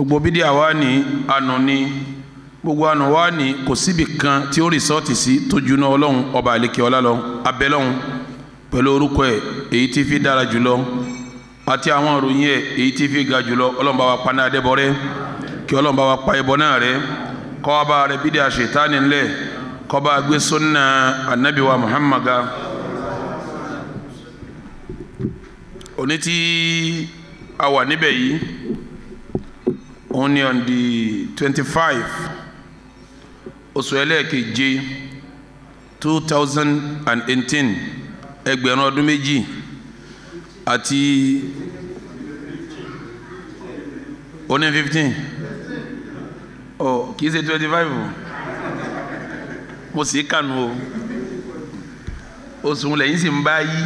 gbogbo bídíà wa ní ànú ni gbogbo ànú wa ní kò síbi kan tí ó rìsọ́ọ̀tì sí tó juná ọlọ́run ọba àlekè ọlá lọ abẹ́lọ́run pẹ̀lú orúkọ ẹ̀ èyí tí fi dára jùlọ àti àwọn ìròyìn ẹ̀ èyí tí fi ga jùlọ ọlọ́run bá wa pa náà dẹ́bọ rẹ́ kí ọlọ́run bá wa pa ẹbọ náà rẹ́ kọ́ wa bá rẹ bídíà ṣètánì ńlẹ̀ kọ́ bá gbé sunna anabi wa Muhammad òní tí a wà níbẹ̀ yìí òun on the 25 oṣù ẹlẹ́ẹ̀keje 2018 ẹgbẹ̀rún ọdún méjì àti òní 15 kìí ṣe 25 mo sì kànú o oṣù lẹ́yìn sì ń bá yí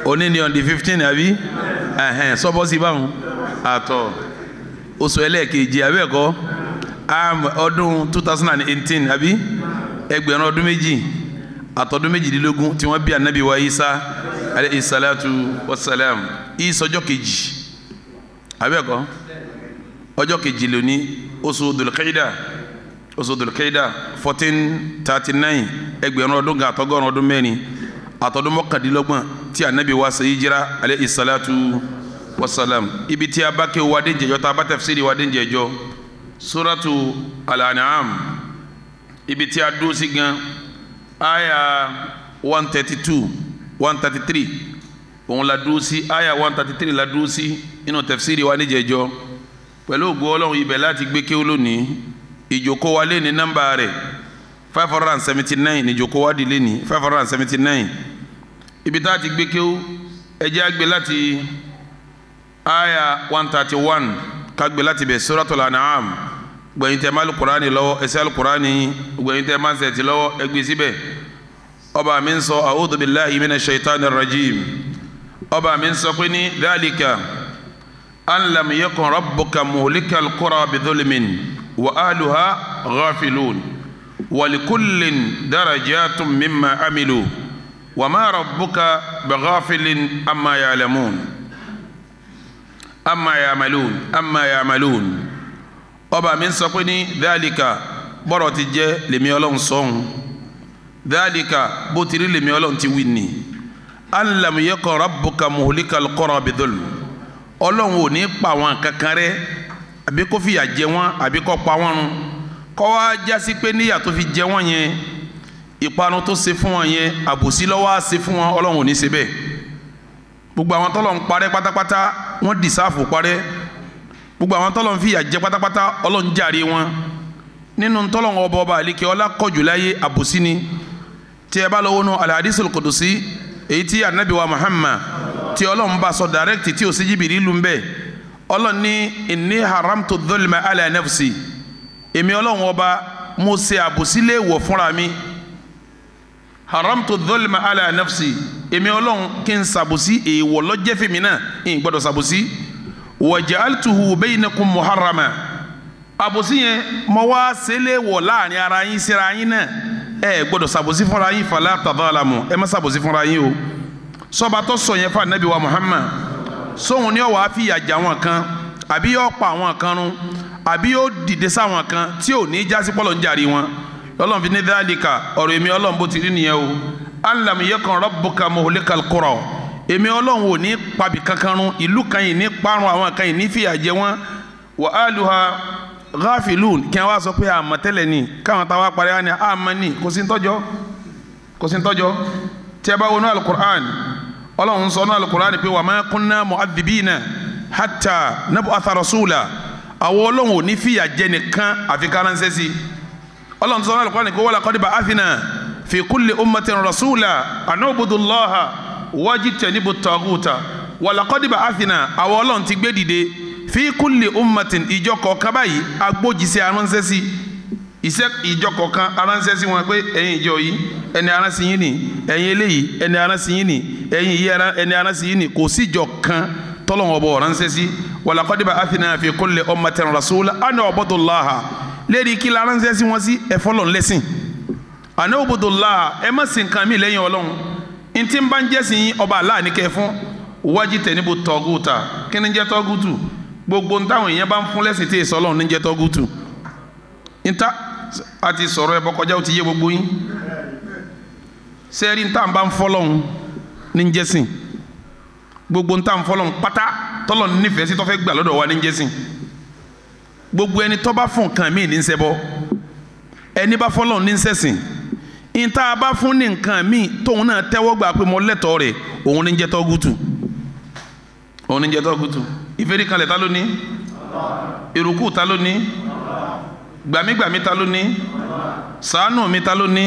òní ni on the 15 àbí sọ́bọ́ sí báwọn àtọ̀ oṣù ẹlẹ́ẹ̀keje abẹ́ẹ̀kọ́ ọdún 2018 àbí ẹgbẹ̀rún ọdún méjì àtọdún méjìdínlógún tí wọ́n bí anabi wa Isa alayhi salatu wassalam ìsọjọ́ kejì abẹ́ẹ̀kọ́ ọjọ́ kejì lóní oṣù Dhul-Qaida 1439 ẹgbẹ̀rún ọdún ga àtọgọ́rùn ọdún mẹ́rin àtọdún mọ́kàndínlọ́gbọ̀n tí anabi wa ṣe hijira alayhi salatu wassalam ibi tí a bá ké wa dé jẹjọ tá a bá tafsiri wa dé jẹjọ suratu al-An'am ibi tí a dúró sí gan aya 132 133 òun la dúró sí aya 133 la dúró sí inú tafsiri wa ní jẹjọ pẹ̀lú ògo Ọlọ́run ibẹ̀ láti gbé kéwú lónìí ìjókòó wa lé ní nọ́mbà rẹ̀ 579 ní ìjókòó wa di lé ní 579 ibi tá a ti gbé kéwú ẹ jẹ́ á gbé láti aya 131 ká gbé láti bẹ̀ suratul An'am gbẹ̀yìn tẹ́ máa Al-Qur'ani lọ́wọ́ ẹsẹ̀ Al-Qur'ani gbẹ̀yìn tẹ́ máa sẹ̀tì lọ́wọ́ ẹgbẹ́ síbẹ̀ ọba mi ń sọ a'udhu billahi minash shaitanir rajim ọba mi ń sọ pé ní dhalika an lam yakun rabbuka muhlikal qura bidhulmin wa ahluha ghafilun wa likullin darajatun mimma amilu wa ma rabbuka bighafilin amma ya'malun ọba mi sọ pé ní dhalika bọ́rọ̀ ti jẹ́ lèmi Ọlọ́run sọ́hun dhalika bó ti rí lèmi Ọlọ́run ti wí ni an lam yakun rabbuka muhlikal qura bidhulm Ọlọ́run ò ní pa wọn kankan rẹ́ àbí kó fìyà jẹ wọn àbí kó pa wọn run kó wá jásí pé níyà tó fi jẹ wọn yẹn ìparun tó ṣe fún wọn yẹn àbòsí ló wá ṣe fún wọn Ọlọ́run ò ní ṣe bẹ́ẹ̀ gbogbo àwọn tọ́lọ̀ ń parẹ́ pátápátá wọ́n dìsáàfù parẹ́ gbogbo àwọn tọ́lọ̀ ń fìyà jẹ pátápátá Ọlọ́run jàre wọn nínú tọ́lọ̀ ọba àlekè ọlá kọjù láyé àbòsí ni tí ẹ bá lọ́wọ́ nù al-hadisul qudusi èyí tí anabi wa Muhammad tí Ọlọ́run bá sọ direct tí ò sí Jibrilu ń bẹ Ọlọ́run ní inni haramtu dhulma ala nafsi èmi Ọlọ́run ọba mo ṣe àbòsí léèwọ̀ fúnra mi haramtu dhulma ala nafsi èmi Ọlọ́run kí n ṣàbòsí èèwọ̀ ló jẹ́ fèmí náà ń gbọ́dọ̀ ṣàbòsí wa ja'altuhu baynakum muharrama àbòsí yẹn mo wá ṣẹlẹ̀ wọ̀ láàrin ara yín síra yín náà ẹ gbọ́dọ̀ ṣàbòsí fúnra yín fala tadhalamu ẹ má ṣàbòsí fúnra yín o sọba tó sọ yẹn fún anabi wa Muhammad sóhun ni ó wàá fi ìyà jẹ àwọn kan àbí yóò pa àwọn kan run àbí yóò dìde sáwọn kan tí ò ní jásí pọ́lọ̀ ń jàre wọn lọ́lọ́run fi ní dhalika ọ̀rọ̀ èmi Ọlọ́run bó ti rí nìyẹn o an lam yakun rabbuka muhlikal qura èmi Ọlọ́run ò ní pabì kankan run ìlú kan yìí ní parun àwọn kan yìí ní fìyà jẹ wọn wa ahluha ghafilun kí wọ́n wá sọ pé àmọ́ tẹ́lẹ̀ ni káwọn táwa parí wá ní àmọ́ ni kò sí ń tọ́jọ́ tí a bá wọnú al-Qur'an Ọlọ́run sọ ní al-Qur'an pé wa ma kunna mu'adhibina hatta nab'atha rasula àwọn Ọlọ́run ò ní fìyà jẹ nìkan àfi ká ránṣẹ́ sí Ọlọ́run sọ ní al-Qur'an pé wa laqad ba'athna fi kulli ummatin rasula an u'budu Allaha wajtanibu at-taghuta wa laqad ba'athna àwọn Ọlọ́run ti gbé dìde fi kulli ummatin ìjọ kọ̀ọ̀kan báyìí agbójíṣẹ́ aránṣẹ́ sí iṣẹ́ ìjọ kọ̀ọ̀kan aránṣẹ́ sí wọn pé ẹ̀yin ìjọ yìí ẹni aránṣẹ́ yín ni ẹ̀yin eléyìí ẹni aránṣẹ́ yín ni ẹ̀yin yìí ẹni aránṣẹ́ yín ni kò sí ìjọ kan tọ́lọ́wọ́n bọ̀ ránṣẹ́ sí wa laqad ba'athna fi kulli ummatin rasula an u'budu Allaha lérí kí la ránṣẹ́ sí wọn sí ẹ̀fọ́lọ̀ lẹ́sìn an u'budu Allaha ẹ má sìn kan mí lẹ́yìn Ọlọ́run ntí ń bá ń jẹ́sìn ọba Allah ní kẹ́ fún wajtanibu at-taghuta kí ni jẹ́ tọ́gùtù gbogbo ntáwọn èèyàn bá ń fún lẹ́sìn tí èso ọlọ́run ní jẹ́ tọ́gùtù níta àti sọ̀rọ̀ ẹbọ kọjá ó ti yé gbogbo yín sẹ́ẹ̀rí ntá bá ń fọ́lọ́run ní jẹ́sìn gbogbo ntá ń fọ́lọ́run pátá tọ́lọ̀ nífẹ̀ẹ́ sí tọ́fẹ́ gbà lọ́dọ̀ wa ní jẹ́sìn gbogbo ẹni tọ́ bá fún nǹkan míì ní ń ṣẹbọ ẹni bá fọ́lọ́run ní ń ṣẹ̀sìn ntá bá fún ní nǹkan míì tóun náà tẹ́wọ́ gbà pé mo lẹ́tọ̀ọ́ rẹ̀ òun ní jẹ́ tọ́gùtù òun ní jẹ́ tọ́gùtù ìfẹ́rí kanlẹ̀ ta ló ní ìrùkù ta ló ní gbàmígbàmí ta ló ní ṣàánú mi ta ló ní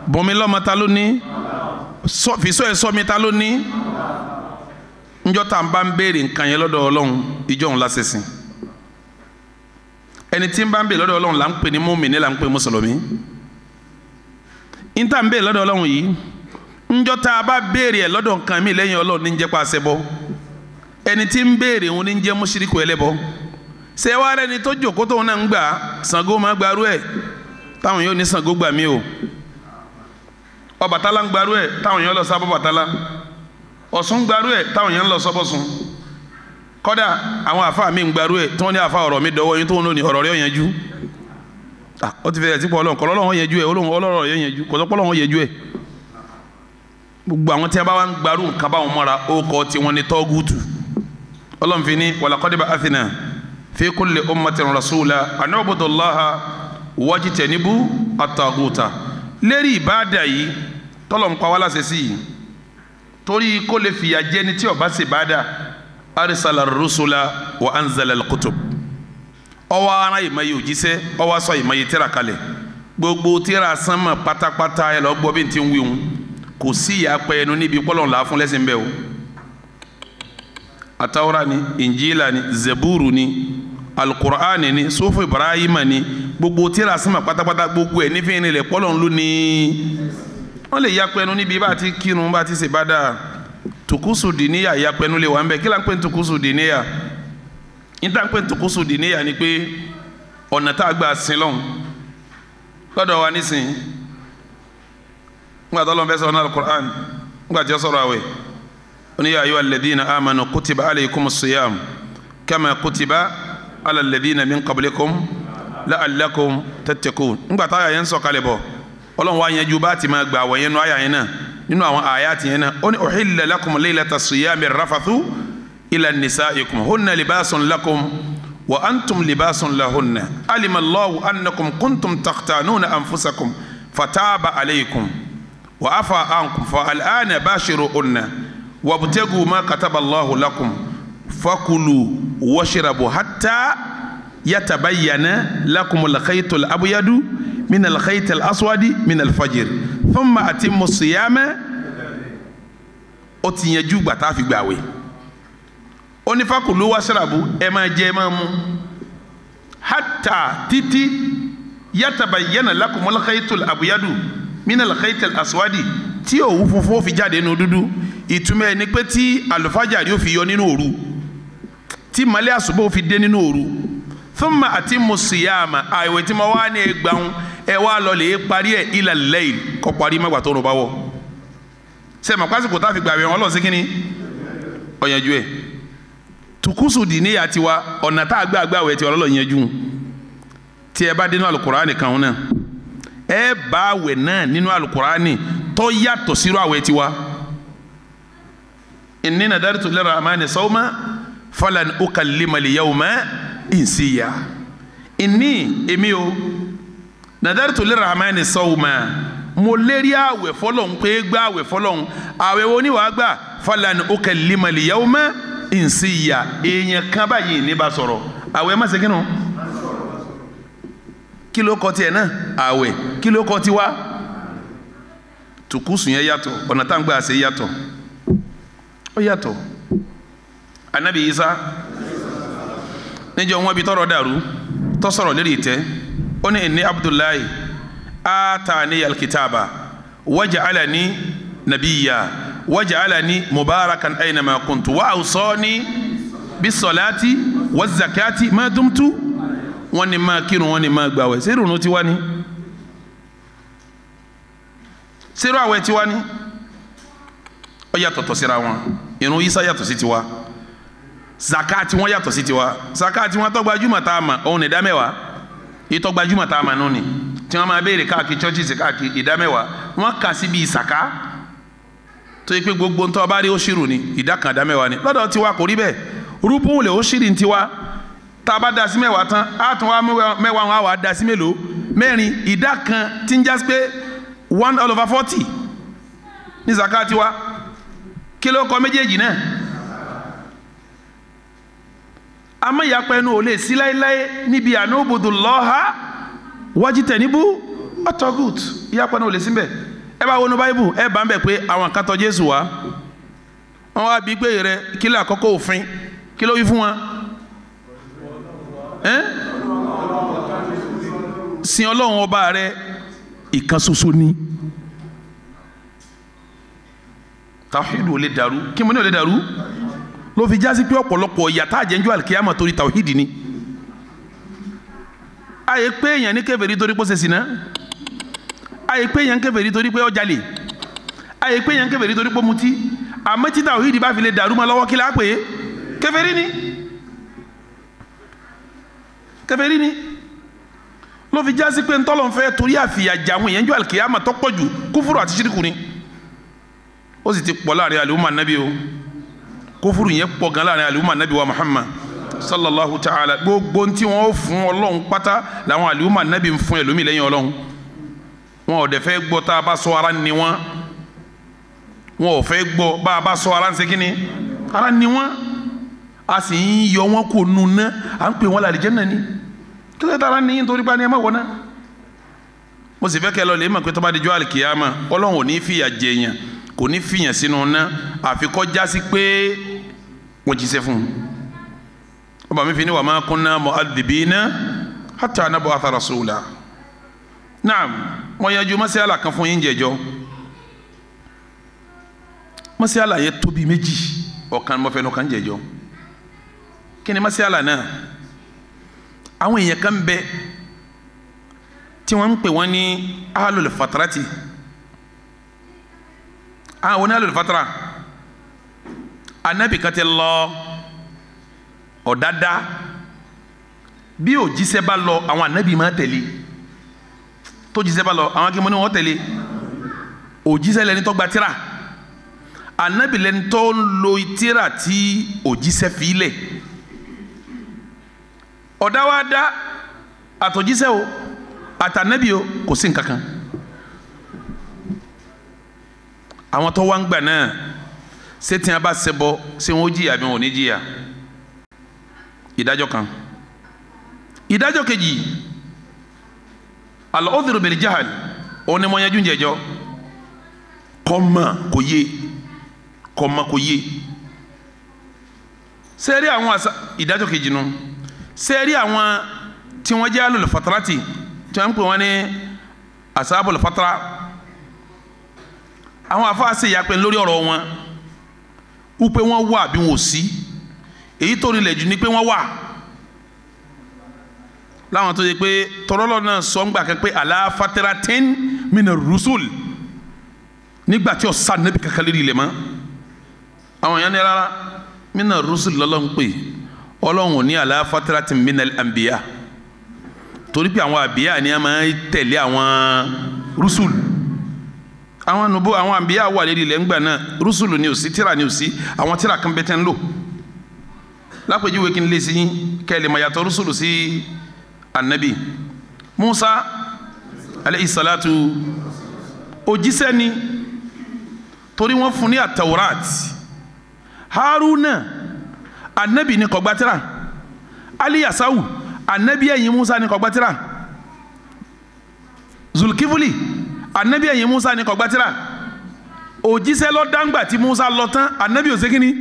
bùnmi lọ́mọ ta ló ní fìsọ́ ẹ̀ sọ́ mi ta ló ní njọ́ tá à ń bá ń béèrè nǹkan yẹn lọ́dọ̀ ọlọ́run ìjọ òun lásẹ̀sìn ẹni tí ń bá ń béèrè lọ́dọ̀ ọlọ́run là ń pè ní mùmínì là ń pè mùsùlùmí ń tà ń béèrè lọ́dọ̀ ọlọ́run yìí njọ́ tá a bá béèrè ẹ̀ lọ́dọ̀ nǹkan mi lẹ́yìn ọlọ́run ní ń jẹ́ pa àṣẹbọ ẹni tí ń béèrè òun ní ń jẹ́ mùṣírikù ẹlẹ́bọ ṣé wàá rẹni tó jòkó tóun náà ń gbà Ṣàngó máa gbarú ẹ̀ táwọn yóò ní Ṣàngó gbà mí o Ọbàtálá ń gbarú ẹ̀ táwọn yóò lọ sábọ̀ Ọbàtálá Ọ̀ṣun gbarú ẹ̀ táwọn yóò lọ sọ́bọ̀ṣun kọ́dà àwọn àfa mi ń gbarú ẹ̀ tí wọ́n ní àfa ọ̀rọ̀ mi dọ̀wọ́ yín tóun ní ọ̀rọ̀ rẹ̀ yanjú ó ti fẹ́ẹ̀ sí pọ̀ ọlọ́run kọ́ lọ́lọ́run yanjú ẹ̀ ọlọ́rọ̀ yẹn yanjú kọ́ lọ́pọ̀ lọ́run yanjú ẹ̀ gbogbo àwọn tí a bá wá ń gbarú nǹkan báwọn mọ́ra ó kọ́ tí wọ́n ní tọ́gùtù ọlọ́run fi ní walaqad ba'athna fi kulli ummatin rasula an u'budu Allaha wajtanibu at-taghuta lérí ìbáàdà yìí tọ́lọ̀ ń pa wá láṣẹ sí yìí torí kó lè fìyà jẹni tí ó bá ṣe ìbáàdà arsala ar-rusula wa anzala al-kutub ọwọ́ ara ìmọ̀ye òjíṣẹ́ ọwọ́ sọ ìmọ̀ye tírà kalẹ̀ gbogbo tírà sánmà pátápátá ẹ lọ gbọ́ bí n ti ń wíwun kò sí ìyapẹ́ ẹnu níbi pọ́lọ̀ ńlá fún lẹ́sìn bẹ́ẹ̀ o atawura ni injila ni zaburu ni alukur'ani ni sufu ibrahima ni gbogbo tírà sánmà pátápátá gbogbo ẹ̀ nífẹ̀ẹ́ nílẹ̀ pọ́lọ̀ ńlú ni wọ́n lè yapẹ́ ẹnu níbi bá ti kírun bá ti ṣe bá dáa tukusu dìníyà yapẹ́ ẹnu lè wà ń bẹ̀ kí la ń pè ní tukusu dìníyà níta ń pè ní tukusu dìníyà ni pé ọ̀nà tá a gbà sin lọ́hùn lọ́dọ̀ wa nísìn ńgbà tó lọ́n fẹ́ sọ̀rọ̀ náà alukur'an ńgbà tí ó sọ̀rọ̀ àwẹ̀ oníyà ayyuhal ladhina amanu kutiba alaykumus siyam kama kutiba ala alladhina min qablikum la'allakum tattaqun ńgbà tá àyà yẹn sọ̀kalẹ̀ bọ̀ ọlọ́run wa yẹn ju bá ti máa gbà wọ̀nyẹn nù àyà yẹn náà nínú àwọn àyà ti yẹn náà ó ní uhilla lakum laylata siyami rafathu ila nisaikum hunna libasun lakum wa antum libasun lahunna alima Allahu annakum kuntum takhtanuna anfusakum fataba alaykum wa afa ankum fa al'ana bashiruhunna wabtagu ma kataba Allahu lakum fakulu washrabu hatta yatabayyana lakum al-khaytu al-abyadu min al-khayti al-aswadi min al-fajr thumma atimmu as-siyama ó ti yanjú gbà tá a fi gbààwẹ̀ ó ní fakulu washrabu ẹ máa jẹ ẹ máa mu hatta títí yatabayyana lakum al-khaytu al-abyadu min al-khayti al-aswadi tí òwú funfun fi jáde nínú dúdú ìtumọ̀ ẹ̀ ni pé tí àlùfájàrí ó fi yọ nínú òru tí mọ́lẹ̀ àsùbọ̀ fi dé nínú òru thumma atimmu siyama àìwẹ̀ tí mo wá ní ẹgbàún ẹ wá lọ lè parí ẹ̀ ila al-layl kọ́ parí mẹ́gbà tó rò bá wọ̀ sẹ́mi pásìkò tá a fi gbàgbé wọn lọ sí kínní ọ̀yànjú ẹ̀ tukusu dìníyà tiwa ọ̀nà tá a gbé àgbàwẹ̀ tiwa lọ́lọ́ yẹnjú tí ẹ bá dénú alukurani kan náà ẹ bá àwẹ̀ náà nínú alukurani tó yàtọ̀ sírò àwẹ̀ tiwa inni nadartu lirrahmani sawma falan ukallima al-yawma insiya inni èmi o nadartu lirrahmani sawma mo lérí àwẹ̀ fọlọ́n pé gbá àwẹ̀ fọlọ́n àwẹ̀ wo ni wàá gbà falan ukallima al-yawma insiya èèyàn kan báyìí ní bá sọ̀rọ̀ àwẹ̀ má ṣe kí nù kí ló kọ tiẹ̀ náà àwẹ̀ kí ló kọ tiwa tukusu yẹn yàtọ̀ ọ̀nà tá à ń gbà ṣe yàtọ̀ ó yàtọ̀ anabi isa níjọ́ wọn bí tọrọ dàrú tó sọ̀rọ̀ lérí ìtẹ́ ó ní inni abdullahi atani alkitaba waja'alani nabiyya waja'alani mubarakan aynama kuntu wa awsani bisolati wazakati ma dumtu wọ́n ní máa kírun wọ́n ní máa gbààwẹ̀ sẹ́rù ló ti wá ní sẹ́rù àwẹ̀ ti wá ní ó yàtọ̀tọ̀ síra wọn irun Ìsá yàtọ̀ sí tiwa zakati wọn yàtọ̀ sí tiwa zakati wọn tó gbajúmọ̀ tá a mọ̀ òun ní ìdá mẹ́wàá ìtọ́ gbajúmọ̀ tá a mọ̀ nù ni tí wọ́n máa béèrè káàkiri churches káàkiri ìdá mẹ́wàá wọ́n kà sí bíi sàká tó yẹ pé gbogbo ntọ́ bá rí ó ṣírù ni ìdá kan ìdá mẹ́wàá ni lọ́dọ̀ tiwa kò rí bẹ́ẹ̀ rúbù lè ó ṣírì tiwa tá a bá da sí mẹ́wàá tán á tún wá mẹ́wàá wọn á wà da sí mélòó mẹ́rin ìdá kan tí ń jásí pé 1/40 ní zakati wa kí ló kọ méjèèjì náà àmọ́ ìyapẹ́ ẹnu ò lè sí láéláé níbi ànúbùdùlọ́ha wájítẹ̀níbù ọ̀tọ́gùt ìyapẹ́ ẹnu ò lè sí mbẹ̀ ẹ bá wọnú báyìbù ẹ bá ń bẹ̀ pé àwọn kan tọ̀ Jésù wá wọn wá bí pé rẹ kí ló àkọ́kọ́ òfin kí ló wí fún wọn sin Ọlọ́run ọba rẹ ìkan ṣoṣo ni tawhidu ò lè dàrú kí mo ní ò lè dàrú ló fi jásí pé ọ̀pọ̀lọpọ̀ ìyà tá a jẹ́ njọ́ àlùkìyàmọ̀ torí tawhidi ni àyè pé èèyàn ní kèfèrí torí pé ó ṣe sìná àyè pé èèyàn kèfèrí torí pé ó jalè àyè pé èèyàn kèfèrí torí pé ó mutí àmọ́ tí tawhidi bá fi lè dàrú mọ́ lọ́wọ́ kí la pè é kèfèrí ni kèfèrí ni ló fi jásí pé ntọ́lọ́n fẹ́ torí àfìyàjà àwọn èèyàn njọ́ àlùkìyàmọ̀ tó pọ̀ jù kúfúrú àti ṣíríkù ni ó sì ti pọ̀ láàrin àlùmọ̀ nàbí o kófúrú yẹn pọ̀ gan láàrin àlùmọ̀ nàbí wa Muhammad sallallahu ta'ala gbogbo tí wọ́n fún Ọlọ́run pátá làwọn àlùmọ̀ nàbí ń fún ẹlòmí lẹ́yìn Ọlọ́run wọn ò dẹ̀ fẹ́ gbọ́ tá a bá sọ ara ni wọn ò fẹ́ gbọ́ bá a bá sọ ara ń ṣe kíni ara ni wọn a sì ń yọ wọn kó nu ná à ń pè wọn lálẹ́ Jánnà ni kí ló dára ní nítorí bá ní ẹ má wọ ná mo sì fẹ́ kẹ́ lọ lè mọ̀ pé tó bá di jọ́ àlìkìyàmà Ọlọ́run ò ní fìyà jẹyàn kò ní fìyàn sínú ná àfi kó jásí pé wọ́n jíṣẹ́ fún un ọba mi fi ní wa ma kunna mu'adhibina hatta nab'atha rasula naam wọ́n yanjú masala kan fún yín jẹjọ́ masala yẹ tóbi méjì ọ̀kan mọ́fẹ́ lọ́kan jẹjọ́ kí ni masala náà àwọn èèyàn kan bẹ tí wọ́n ń pè wọ́n ní ahlul fatrati àwọn ní ahlul fatra anabi kan ti lọ ọ̀dádá bí òjíṣẹ́ bá lọ àwọn anabi máa tẹ̀lé tó jíṣẹ́ bá lọ àwọn akíní wọn tẹ̀lé òjíṣẹ́ lẹni tó gba tírà anabi lẹni tó ń lo tírà tí òjíṣẹ́ fi lẹ̀ ọ̀dá wa dá àtòjíṣẹ́ o àtànẹ́bí o kò sí nǹkan kan àwọn tó wá ń gbà náà ṣé tí wọn bá ṣẹbọ ṣé wọn ó jìyà bí wọn ò ní jìyà ìdájọ́ kan ìdájọ́ kejì al-udhru bil jahl òun ni mo yanjú jẹjọ́ kọ́mà kò yé sẹ́ẹ̀rí àwọn àṣà ìdájọ́ kejì nu sẹ́ẹ̀rí àwọn tí wọ́n jẹ́ alul fatrati tí wọ́n ń pè wọ́n ní ashabul fatra àwọn afáàsì ìyapẹ́ lórí ọ̀rọ̀ wọn wípé wọ́n wà bí wọn ò sí èyí tó rinlẹ̀ jù ni pé wọ́n wà láwọn tó yẹ pé tọ́lọ́lọ́ náà sọ ń gbà kan pé ala fatratin mina rusul nígbà tí ọ̀sán níbi kankan lérí ilẹ̀ mọ́ àwọn èèyàn ní rárá mina rusul lọ́lọ́ ń pè ọlọ́run ò ní ala fatratin mina al-anbiya torí pé àwọn àbíyá ni a máa ń tẹ̀lé àwọn rusul àwọn nubu àwọn àbíyá wà lérí ilẹ̀ ńgbà náà rusul ni ò sí tíra ni ò sí àwọn tíra kan bẹ́tẹ̀ ń lò lápèjúwe kí n lè sí kẹ́lẹ́ máa yàtọ̀ rusul sí anabi Musa alayhi salatu òjíṣẹ́ ni torí wọ́n fún ní àtàwùrát Haruna anabi ni kò gba tírà aliyasawu anabi ẹ̀yìn Musa ni kò gba tírà Zulkifli anabi ẹ̀yìn Musa ni kò gba tírà òjíṣẹ́ lọ dáńgbà tí Musa lọ tán anabi ò ṣe kíni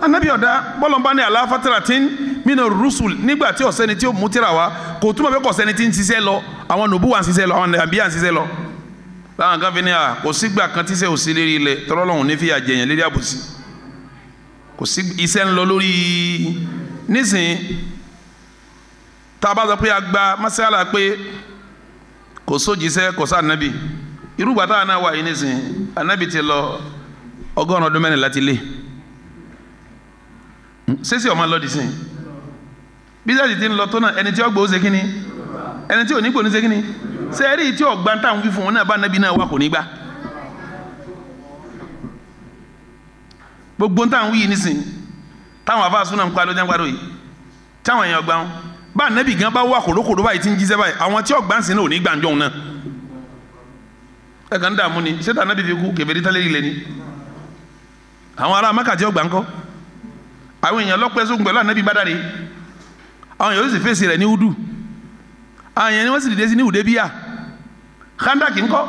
anabi ọ̀dá bọ́lọ̀mbá ní ala fatratin mina rusul nígbà tí ọ̀sẹ́ni tí ó mú tírà wá kò túmọ̀ pé kọ̀sẹ́ni tí ń ṣiṣẹ́ lọ àwọn nùbú wà ń ṣiṣẹ́ lọ àwọn àbíyà ń ṣiṣẹ́ lọ láwọn kan fi ní à kò sígbà kan tíṣẹ́ ò sí lérí ilẹ̀ tọ́lọ́lọ́hùn ní fi àjẹyàn lérí àbòsí kò sí iṣẹ́ ń lọ lórí nísìn tá a bá sọ pé a gba masala pé kò sójíṣẹ́ kò sá ànábì irúgbà táwọn náà wà yìí nísìn ànábì ti lọ 100 ọdún mẹ́rin láti lé sẹ́sì ọmọ lọ́ọ̀dì sí bí sẹ́sì ti ń lọ tó náà ẹni tí ó gbọ́ ó ṣe kí ni ẹni tí ò ní gbò ní ṣe kí ni sẹ́ẹ̀rì tí ọ̀gbá táwọn wí fún wọn náà bá nábì náà wà kò ní gbà gbogbo táwọn wí yìí nísìn táwọn afáàsùn náà ń pa lójá ń parọ́ yìí táwọn èèyàn gbà wọn bá nábì gan bá wà kòrókòró báyìí tí ń jíṣẹ́ báyìí àwọn tí ọ̀gbá ń sìn náà ò ní gbà ń jọun náà ẹ̀ kàn ń dààmú ni ṣé tà nábì fi kú kèfèrí tálẹ́ ilẹ̀ ni àwọn ará Mákà tí ọ̀gbá ń kọ́ àwọn èèyàn lọ́pẹ́ sógun pẹ̀lú ànábì Bádàrí àwọn èèyàn ó sì fèsì rẹ̀ ní Údù àwọn èèyàn ni wọ́n sì dìde sí ní Hùdẹ́bíyà Khandaki ńkọ́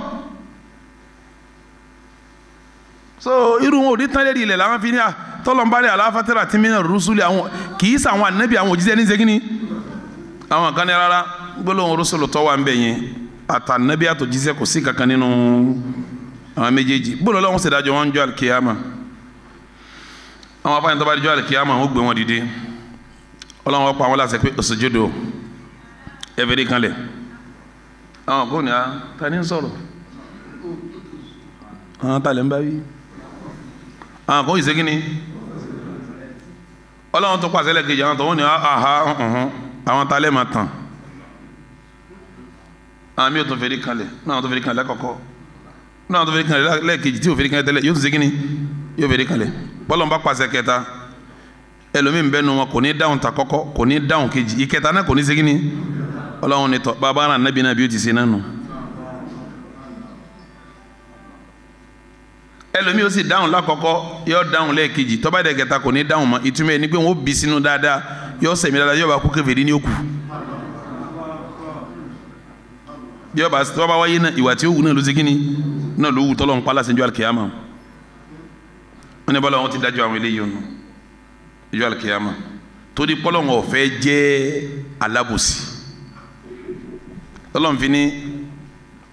so irú wọn ò ní tán lérí ilẹ̀ làwọn fi ní à tọ́lọ́mbálẹ̀ aláfàtẹ́rà tí mìíràn rúṣùlẹ̀ àwọn kì í sàwọn ànábì àwọn òjíṣẹ́ ní segin ni àwọn kan ní rárá gbólóhùn rúṣùlù tó wà ń bẹ̀ yẹn àtànábì àtòjíṣẹ́ kò sí kankan nínú àwọn méjèèjì gbólóhùn Ọlọ́run ṣèdájọ́ wọn jọ àlùkìyàmà àwọn afáyín tó bá dijọ́ àlùkìyàmà wọn gbé wọn dìde Ọlọ́run wọn pa àwọn láṣẹ pé òṣèjúdò ẹ̀fẹ̀dẹ̀ kanlẹ̀ àwọn kò ní a ta ní sọ̀rọ̀ àwọn talẹ̀ ń bá wí àwọn kò ìṣe kíni Ọlọ́run tó pàṣẹ lẹ́kejì àwọn tó wọ́n ní aha àwọn talẹ̀ máa tàn àwọn mi ò tó fẹ̀dẹ̀ kanlẹ̀ náà tó fẹ̀dẹ̀ kanlẹ̀ lẹ́kọ̀ọ́kọ́ náà tó fẹ̀dẹ̀ kanlẹ̀ lẹ́kejì tí ò fẹ̀dẹ̀ kanlẹ̀ tẹ́lẹ̀ yóò tó ṣe kíni yóò fẹ̀dẹ̀ kanlẹ̀ bọ́lọ̀ ń bá pàṣẹ kẹta ẹlòmíín bẹ́ẹ̀ nu wọn kò ní dáhùn ta kọ́kọ́ kò ní dáhùn kejì ìkẹta náà kò ní ṣe kíni Ọlọ́run ni tọ́ bàbá ara nàbí náà bí ó ti ṣe náà nù ẹlòmíì ó sì dáhùn lákọ̀ọ́kọ́ yóò dáhùn lẹ́ẹ̀kejì tó bá dẹ̀ kẹta kò ní dáhùn mọ́ ìtumọ̀ ẹni pé wọ́n bí sínú dáadáa yóò sẹ̀mí dáadáa yóò bá kú kèfèrí ní òkú yóò bá tó bá wáyé náà ìwà tí ó wù náà ló ṣe kíni náà ló wù tọ́lọ́ ń pa láṣẹ ìjọ àlùkìyàmà wọn ní bọ́lá wọn ti dájọ́ àwọn eléyìí ọ̀nà ìjọ àlùkìyàmà torí pọ́lọ́ wọn ò fẹ́ jẹ́ alábòsí Ọlọ́run fi ní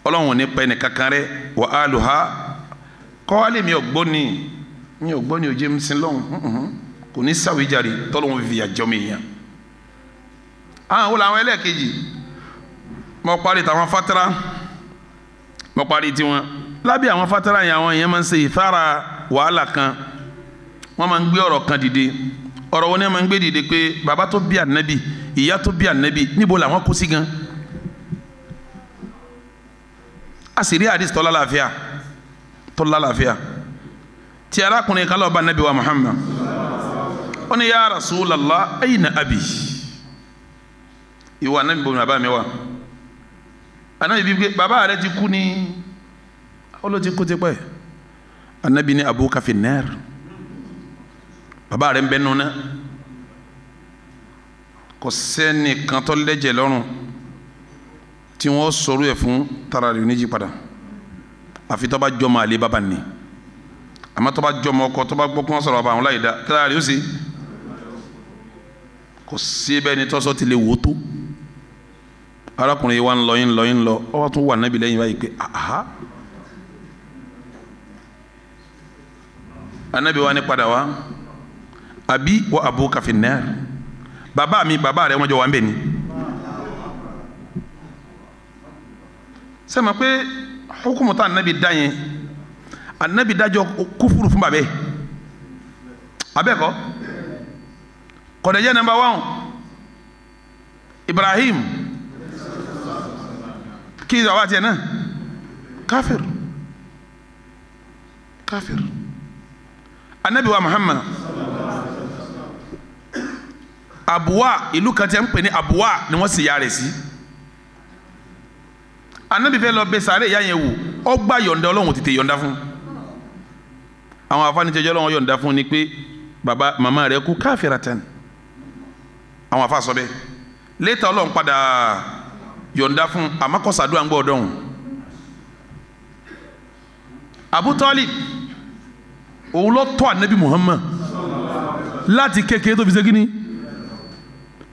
Ọlọ́run ní pẹ́ ní kankan rẹ̀ wà á lò ha kọ́wálé mi ò gbọ́ ni ò jẹ́ mi sin lọ́hùn kò ní sáwìjàre tọ́lọ́run fi àjọ mi yàn. àwọn wọlé àwọn ẹlẹ́ẹ̀kejì mo parí tàwọn fatara mo parí tiwọn lábẹ́ àwọn fatara yẹn àwọn yẹn máa ń ṣe ìfara wàhálà kan wọ́n máa ń gbé ọ̀rọ̀ kan dìde ọ̀rọ̀ wọn ni wọ́n máa ń gbé dìde pé bàbá tó bí ànábì ìyá tó bí ànábì níbo làwọn kó sí gan. asiri hadis tọ́lá láàfíà tí arákùnrin kan lọ bá nabi wa Muhammad ó ní ya Rasulallah ayna abi ìwà nabi bò ní bàbá mi wà anabi bí bàbá rẹ ti kú ní ọlọ́ ti kú ti pẹ́ anabi ní abuka fi nar bàbá rẹ ń bẹ nù náà kò sẹ́ni kan tó lẹ́jẹ̀ lọ́rùn tí wọ́n sọ̀rọ̀ ẹ̀ fún tara rẹ̀ oníjì padà àfi tó bá jọmọ àlè bàbá ni àmọ́ tó bá jọmọ ọkọ tó bá gbọ́ kí wọ́n sọ̀rọ̀ bàbá àwọn láyé dá kílára rẹ̀ ó sì kò sí bẹ́ẹ̀ ni tọ́sọ́ ti lè wò ó tó arákùnrin yìí wá ń lọ ọ wá tún wà nábì lẹ́yìn báyìí pé aha anábì wa ní padà wá àbí wa abuka fin nar bàbá mi bàbá rẹ̀ wọ́n jọ wà ń bẹ̀ ni. sẹ́mi pé hukumu ta anabi da yẹn anabi dájọ́ kúfúrú fún babẹ́ abẹ́kọ́ kọ̀dẹ̀jẹ́ nàmbà 1 Ibrahim kí ìjọ wá tiẹ̀ náà káfíìr anabi wa Muhammad Abuwa ìlú kan tí a ń pè ní Abuwa ni wọ́n sì yára sí anabi fẹ́ lọ bẹ̀ sàréè ìyá yẹn wò ó gba yọ̀ǹda Ọlọ́run tètè yọ̀ǹda fún àwọn afanijẹjọ Ọlọ́run yọ̀ǹda fún ni pé baba mama rẹ̀ kú káfíratan àwọn afa sọ bẹ́ẹ̀ létà Ọlọ́run padà yọ̀ǹda fún amakọsàdúrà ń gbọ́ ọdọ̀hún Abu Talib òun ló tọ́ anabi Muhammad láti kékeré tó fi ṣe kíní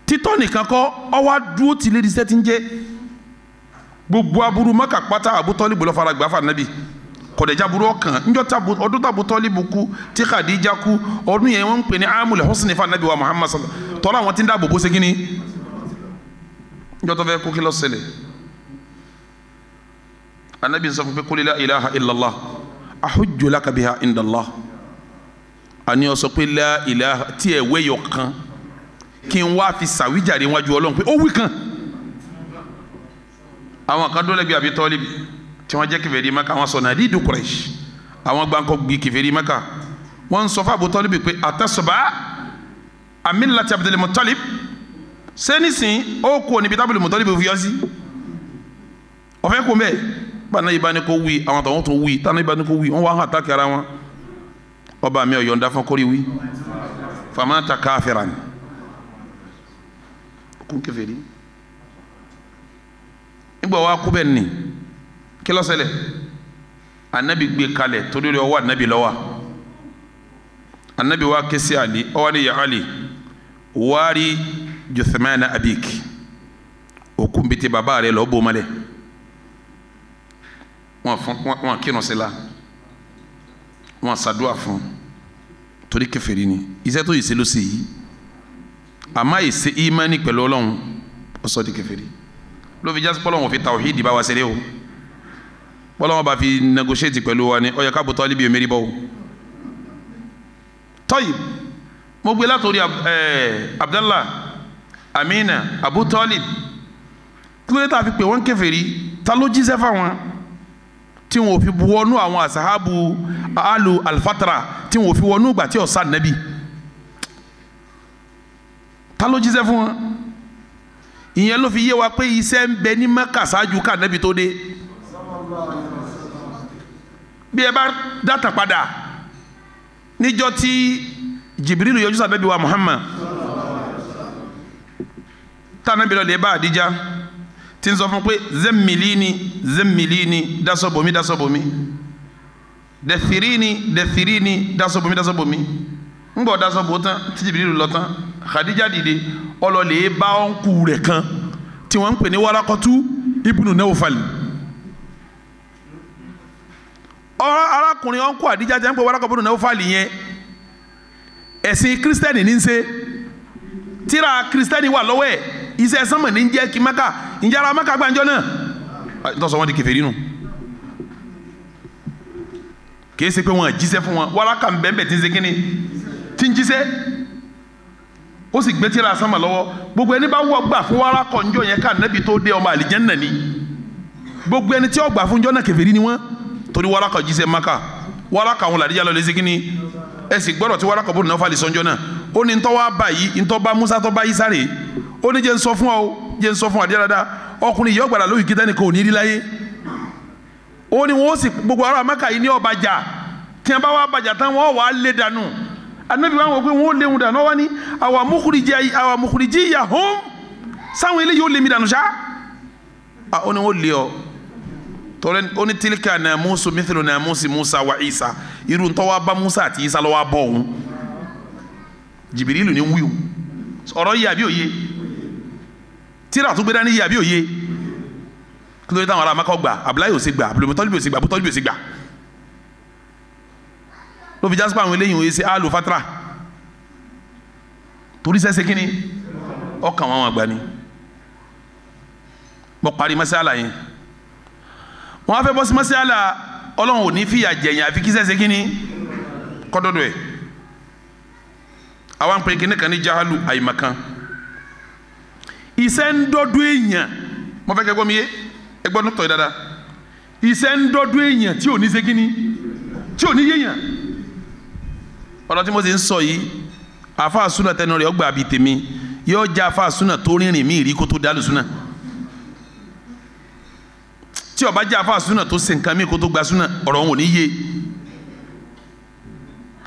títọ́ nìkan kọ́ ọ wá dúró tí lè di sẹ́tí ń jẹ́ gbogbo aburú Mákà pátá Abu Talib ló fara gbà fún anabi kọ̀dẹ̀já burú ọkàn njọ́ ọdún tí Abu Talib kú tí Khadija kú ọdún yẹn wọ́n ń pè ní amul husni fún anabi wa Muhammad sallallahu tọ́lá àwọn tí ń dáàbò bó ṣe kíní njọ́ tó fẹ́ kú kí ló ṣẹlẹ̀ anabi sọ fún pé qul la ilaha illallah ahujju laka biha indallah àní ó sọ pé la ilaha tí ẹ̀ wẹ́yọ̀ kan kí n wá fi sàwíjàre wájú Ọlọ́run pé ó wí kan. àwọn kan dọ́lẹ̀ bí Abi Talib tí wọ́n jẹ́ kèfèrí Mákà wọ́n sọ nàdídù Quraysh àwọn gbáǹkọ́ gbé kèfèrí Mákà wọ́n sọ fún Abu Talib pé àtẹ́sọ̀bá amílàtí Abdul Muttalib sẹ́nìsìn ó kú níbi tábìlì Muttalib fi yọ sí ọ̀fẹ́ kú mẹ́ báná ibà ní kó wí àwọn tàwọn tó wí tánà ibà ní kó wí wọ́n wá hàn tákì ara wọn ọba mi ọ̀yọ̀ǹda fún kórí wí famata kafiran kún kèfèrí nígbà wá kú bẹ́ẹ̀ ni kí ló ṣẹlẹ̀ anabi gbé kalẹ̀ torí rẹ̀ ọwọ́ anabi lọ́wọ́ anabi wa ké sí Ali ọwọ́ ni ya Ali wari Juthmana abik òkú bi ti bàbá rẹ̀ lọ́ọ́ bò mọ́lẹ̀ wọn kírun sí la wọn ṣàdúà fún torí kèfèrí ni iṣẹ́ tó yìí ṣe ló ṣe yìí àmọ́ ìṣe ìmánì pẹ̀lú Ọlọ́run ó sọ di kèfèrí ló fi jásí pọ́lọ́wọ́n fi tawhid bá wa ṣeré o pọ́lọ́wọ́n bá fi negotiate pẹ̀lú wa ni ó yẹ ká Abu Talib bí omeri bọ́ o tọ́yì mo gbé látòrí Abdallah Amina Abu Talib kí ló dé tá a fi pè wọ́n kèfèrí ta ló jíṣẹ́ fáwọn tí wọn ò fi wọnú àwọn asahabu alu alfatra tí wọn ò fi wọnú ìgbà tí ọ̀sán nàbí ta ló jíṣẹ́ fún wọn ìyẹn ló fi yé wa pé iṣẹ́ ń bẹ ní Mẹ́kà ṣáájú ká nàbí tó dé bí ẹ bá dátà padà níjọ́ tí Jibrilu yọjú sí Ànábì wa Muhammad tá nàbí lọ lè bá Àdíjà tí ń sọ fún pé zemmilini dasobomi dẹfirini dasobomi ń bọ̀ dasobo tán tí Jibrilu lọ tán Khadija dìde ọlọ́lẹ̀ bá ọ̀nkù rẹ̀ kan tí wọ́n ń pè ní Warakatu ibnu Nawfal arákùnrin ọ̀nkù Àdíjà jẹ́ ń pè Warakatu ibnu Nawfal yẹn ẹ̀sìn kírísítẹ́nì ní ń ṣe tíra kírísítẹ́nì wà lọ́wọ́ ẹ̀ iṣẹ́ sánmọ̀ ní jẹ́ kí Mẹ́kà ìjà ara Mẹ́kà gbàǹjọ́ náà tọ́sọ̀ wọn di kèfèrí nù kìí ṣe pé wọn jíṣẹ́ fún wọn Wáraka ń bẹ́ẹ̀ tí ń ṣe kíni tí ń jíṣẹ́ ó sì gbé tíra sánmọ̀ lọ́wọ́ gbogbo ẹni bá wọ́ gbà fún Wáraka ńjọ́ yẹn ká Nábì tó dé ọmọ àlìjẹ́nnà ni gbogbo ẹni tí ó gbà fún ńjọ́ náà kèfèrí ni wọ́n torí Wáraka jíṣẹ́ Mẹ́kà Wáraka àwọn làdíjà lọ lé ṣe kíni ẹ sì gbọ́dọ̀ tí Wáraka ibn Nawfal sọ́njọ́ náà ó ní ntọ́ wá báyìí ntọ́ bá Musa tọ́ bá yí sáré ó ní jẹ́ ń sọ fún ọ jẹ́ ń sọ fún àdíyà dáadáa ọkùnrin yìí ọgbàdà lóyún kíta nìkan ò ní rí láyé ó ní wọn ó sì gbogbo ará Mẹ́kà yìí ní ọbàjà tí wọn bá wá bàjà tán wọn wà á lé dànù Ànábì wọn wọ pé wọn ó léwu dànù wọn ní àwa mukhriji yahum sáwọn eléyìí ó lé mi dànù ṣá ó ní wọn lé ọ tọ́lẹ̀ ó ní tilka namusu mithlu namusi Musa wa Isa irú ntọ́ wa bá Musa àti Isa lọ́wọ́ bọ̀ ọ̀hún Jibirilu ní wíwù ọ̀rọ̀ yìí àbí òye tíra tó gbé dání yìí àbí òye kí ló dé táwọn ará Mákà gbà Abdullahi ò sì gbà Abdul Muttalib ò sì gbà Abu Talib ò sì gbà ló fi jásípà àwọn eléyìí òye sí alu fatra torí sẹ́sẹ́ kínní ọkàn wọn àgbà ni mo parí masala yẹn wọn á fẹ́ bọ́ sí masala Ọlọ́run ò ní fìyà jẹ̀yìn àfi kí sẹ́sẹ́ kínní kọ́dọ̀dọ̀ ẹ̀ àwọn pè kínní kan ní jahalu àyìmọ̀kan iṣẹ́ ń dọ́dún èèyàn mo fẹ́ kẹ́ gbọ́ mi yé ẹgbọ́n tó tọ̀ yìí dáadáa iṣẹ́ ń dọ́dún èèyàn tí ò ní ṣe kínní tí ò ní yéèyàn ọ̀rọ̀ tí mo sì ń sọ yìí àfa súnà tẹnu rẹ̀ ọgbà bíi tèmi yóò já àfa súnà tó rìnrìn mí rí kó tó dálù súnà tí ó bá já àfa súnà tó ṣe nǹkan mí kó tó gba súnà ọ̀rọ̀ wọn ò ní yé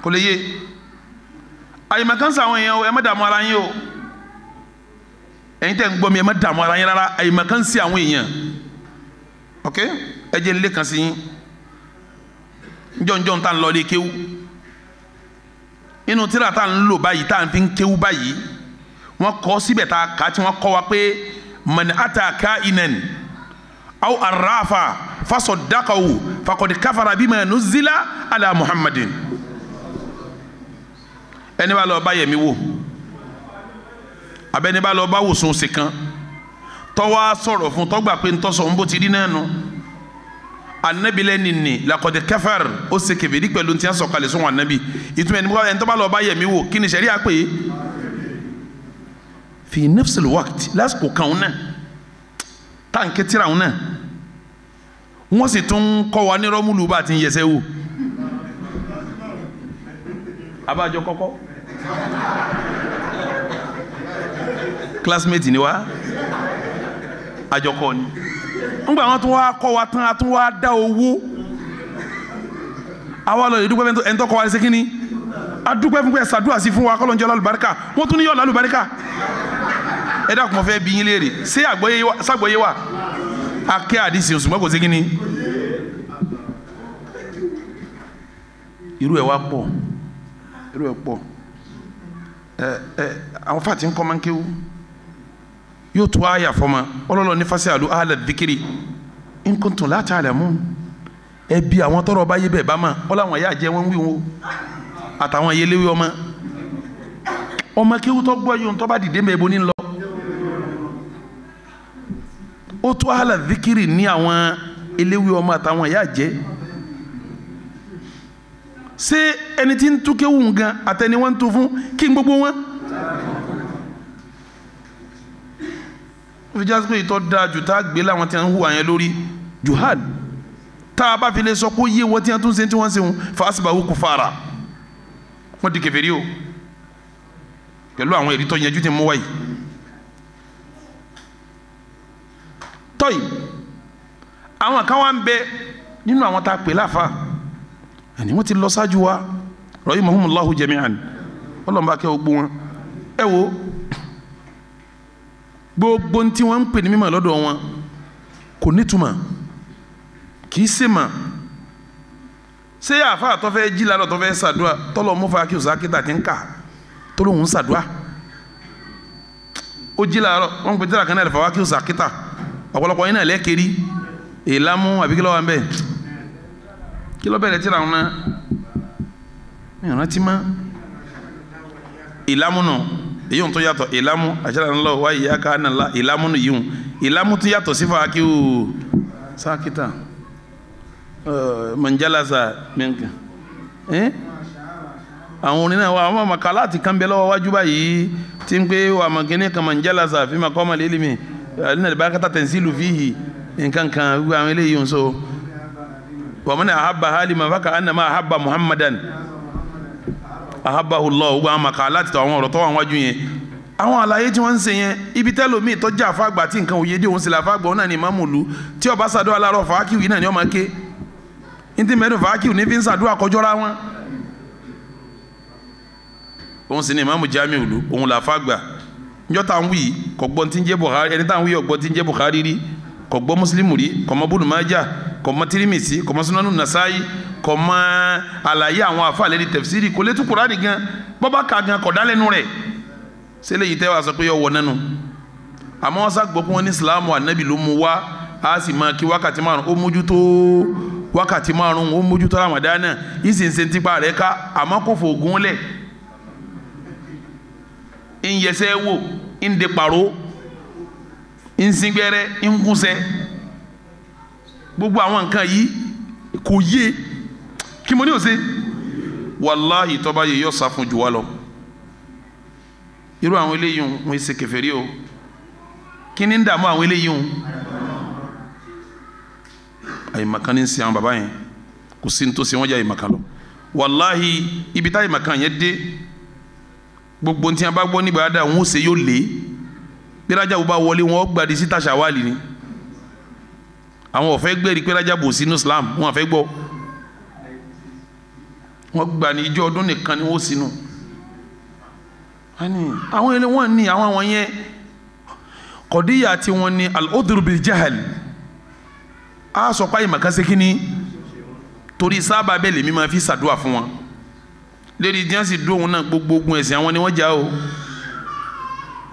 kò lè yé àyèmọ̀kan sọ àwọn èèyàn ẹ má dààmú ara yín o ẹ̀yin tẹ́ ń gbọ́ mi ẹ má dààmú ara yín rárá àyèmọ̀kan sí àwọn èèyàn ok ẹ jẹ́ nílé kan sí yín njọ́njọ́n tá ń lọ lé kéwú inú tíra tá ń lò báyìí tá ń fi ń kéwú báyìí wọ́n kọ́ síbẹ̀ tá a kà á tí wọ́n kọ́ wa pé man ata ka'inan aw arrafa fasaddaqahu faqad kafara bima nuzila ala Muhammadin ẹni bá lọ bá yẹmi wò abẹ́ni bá lọ bá wòsàn ṣe kan tọ́wọ́ sọ̀rọ̀ fún tọ́gbà pé ntọ́sọ̀ ń bó ti rí náà nù anabi lẹ́ni ni laqad kafar ó ṣe kèfèrí pẹ̀lú tí a sọ kalẹ̀ sún anabi ìtumọ̀ ẹni tó bá lọ bá yẹ̀mí wò kí ni sẹ́ríà pé fi nafsil waqt lásìkò kan náà táǹkì tíra náà wọ́n sì tún kọ́ wa ní rọ́múlù bá ti ń yẹsẹ́ wò abájọ kọ́kọ́ classmate ni wa àjọkọ ni ńgbà wọn tún wá kọ́ wa tán a tún wá dá owó àwa lọ ìdúpẹ́ ẹni tó kọ́ wa ṣe kí ni adúpẹ́ fún pé ṣàdúrà sí fún wa kọ́lọ́njọ́ lálùbáríkà wọ́n tún ní yọ̀ lálùbáríkà ẹ dákun mọ́ fẹ́ bí yín léèrè ṣé àgbọ́yé wa akẹ́ àdìsí oṣù mọ́kò sí kí ni irú ẹ̀ wá pọ̀ àwọn fàtí ń kọ́ máa ń kéwú yóò tó àyà fọ́mà ọlọ́lọ́ ní fas'alu ahla dhikri in kuntum la ta'lamun ẹbí àwọn tọrọ bá yé bẹ́ẹ̀ bá mà ọlọ́wọ́n yà jẹ́ wọ́n wí wọn àtàwọn yẹléwé ọmọ kéwú tó gbọ́ yóò tó bá dìde mẹ́ẹ̀bọ ní lọ ó tó ahla dhikri ní àwọn eléwé ọmọ àtàwọn yà jẹ́ ṣé ẹni tí ń tú kéwù gan àtẹni wọn ń tú fún kí n gbogbo wọn. ó fi jásí pé ìtọ́ da jù tá a gbé láwọn tí wọ́n ń hùwà yẹn lórí juhal tá a bá fi lè sọ pé yé wọ́n tí wọ́n tún ṣe tí wọ́n ṣe wọn fàásìbàwò kufara wọ́n di kèfèrí o pẹ̀lú àwọn èrí tó yẹjú tí mú wáyé. tọ́yì àwọn kan wá ń bẹ nínú àwọn tá a pè láfa ẹni wọ́n ti lọ sáájú wa rahimahumullahu jami'an ọlọ́mọba kẹ́ ogbó wọn ẹ wo gbogbo tí wọ́n ń pè ní mímọ̀ lọ́dọ̀ wọn kò nítumọ̀ kì í ṣe mà ṣé àfa àtọ́fẹ́ jí lálọ́ tọ́fẹ́ ṣàdúrà tọ́lọ́ mọ́fà kí òsàkítà ti ń kà tó lóun ń ṣàdúrà ó jí lálọ́ wọ́n ń pè tíra kan náà lẹ́fà wá kí òsàkítà ọ̀pọ̀lọpọ̀ yín náà lẹ́kẹ̀rí èèlámú àbí kí ló wà ń bẹ̀ kí ló bẹ̀rẹ̀ tíra wọn náà mi ò rántí mọ́ ìlámú náà èyí ń tó yàtọ̀ ìlámú àṣàlà ńlọ wá ìyá ká náà la ìlámú nù yìí ń ìlámú tó yàtọ̀ sí fàá kí o sákítà mọ̀njálàsà mẹ́ǹkà àwọn orin náà wà àwọn màkà láti kàn bẹ́ lọ́wọ́ wájú báyìí tí ń pé wà màkínní kan mọ̀njálàsà fi máa kọ́ ọmọ lélẹ̀ mi alínà ìbá kátà tẹ̀sílù fíhì nǹkan kan gbogbo àwọn eléyìí ń so wà mọ́ni àhábà hálìmọ̀ fákà ànàmá àhábà muhammadan ahabahullah gbogbo àwọn màkà láti tọ àwọn ọ̀rọ̀ tó wà wájú yẹn àwọn àlàyé tí wọ́n ń ṣe yẹn ibi tẹ́lómi ìtọ́jà àfàgbà tí nǹkan òye dé òun sì làfàgbà òun náà ni ìmáàmù tí ọba ṣàdúrà aláàrọ̀ fàákìwì náà ni ọmọ ké ntí mẹ́rin fàákìwì ní fi ń ṣàdúrà kọjọ́ra wọn òun sì ni ìmáàmù Jamiu ìlú òun làfàgbà njọ́ tá à ń wí kò gbọ́ tí ń jẹ́ Bukhari ẹni tá à ń wí ọ̀gbọ́ tí ń jẹ́ Bukhari rí kò gbọ́ Muslim rí kò mọ̀ Ibn Majah kò mọ̀ Tirmidhi kò mọ̀ Sunanu Nasa'i kò mọ̀ àlàyé àwọn àfàlẹ́ ní tafsiri kò lè tú Kùránì gan bọ́bá ka gan kò dálẹ́nu rẹ̀ sẹ́lẹ̀ yìí tẹ́ wàá sọ pé yọ wọ nánu àmọ́ wọ́n sàgbọ́ pé wọ́n ní Ìsìlámù ànábì ló mú wá a sì máa kí wákàtí márùn ó mójútó wákàtí márùn ó mójútó Ramadana ìsìnsìn tipa rẹ̀ ká àmọ́ kò fògùn lẹ̀ ń yẹsẹ́ wò ń de pàró ń singbẹ́rẹ́ ń gúnṣẹ́ gbogbo àwọn nǹkan yìí kò yé kí mo ní òsè wàláhì tọ́ba yìí yọ sáfún jù wá lọ irú àwọn eléyìí wọn ṣe kèfèrí o kí ni ń dààmú àwọn eléyìí àyèmàkan ní ń ṣe àwọn bàbá yẹn kò sí ní tó ṣe wọ́n jẹ́ àyèmàkan lọ wàláhì ibi tá àyèmàkan yẹn dé gbogbo tí a bá gbọ́ nígbà dáa wọn ó ṣe yóò lé bí Rájàbù bá wọlé wọn ó gbàdí sí tàṣàwálì ni àwọn ọ̀fẹ́ gbẹ̀rí pé Rájàbù sínú Islam wọn àfẹ́ gbọ́ wọn gbà ní ijó ọdún nìkan ni wọn ó sínú àwọn ilé wọn ní àwọn yẹn kọ̀díyà tí wọn ní al-udhru bil jahl a sọ pé àyèmàkan ṣe kínní torí sábà bẹ́ẹ̀ lèmi máa fi ṣàdúrà fún wọn lérí díẹ̀ sì dún òun náà gbogbo ogun ẹ̀sìn àwọn ni wọ́n jà o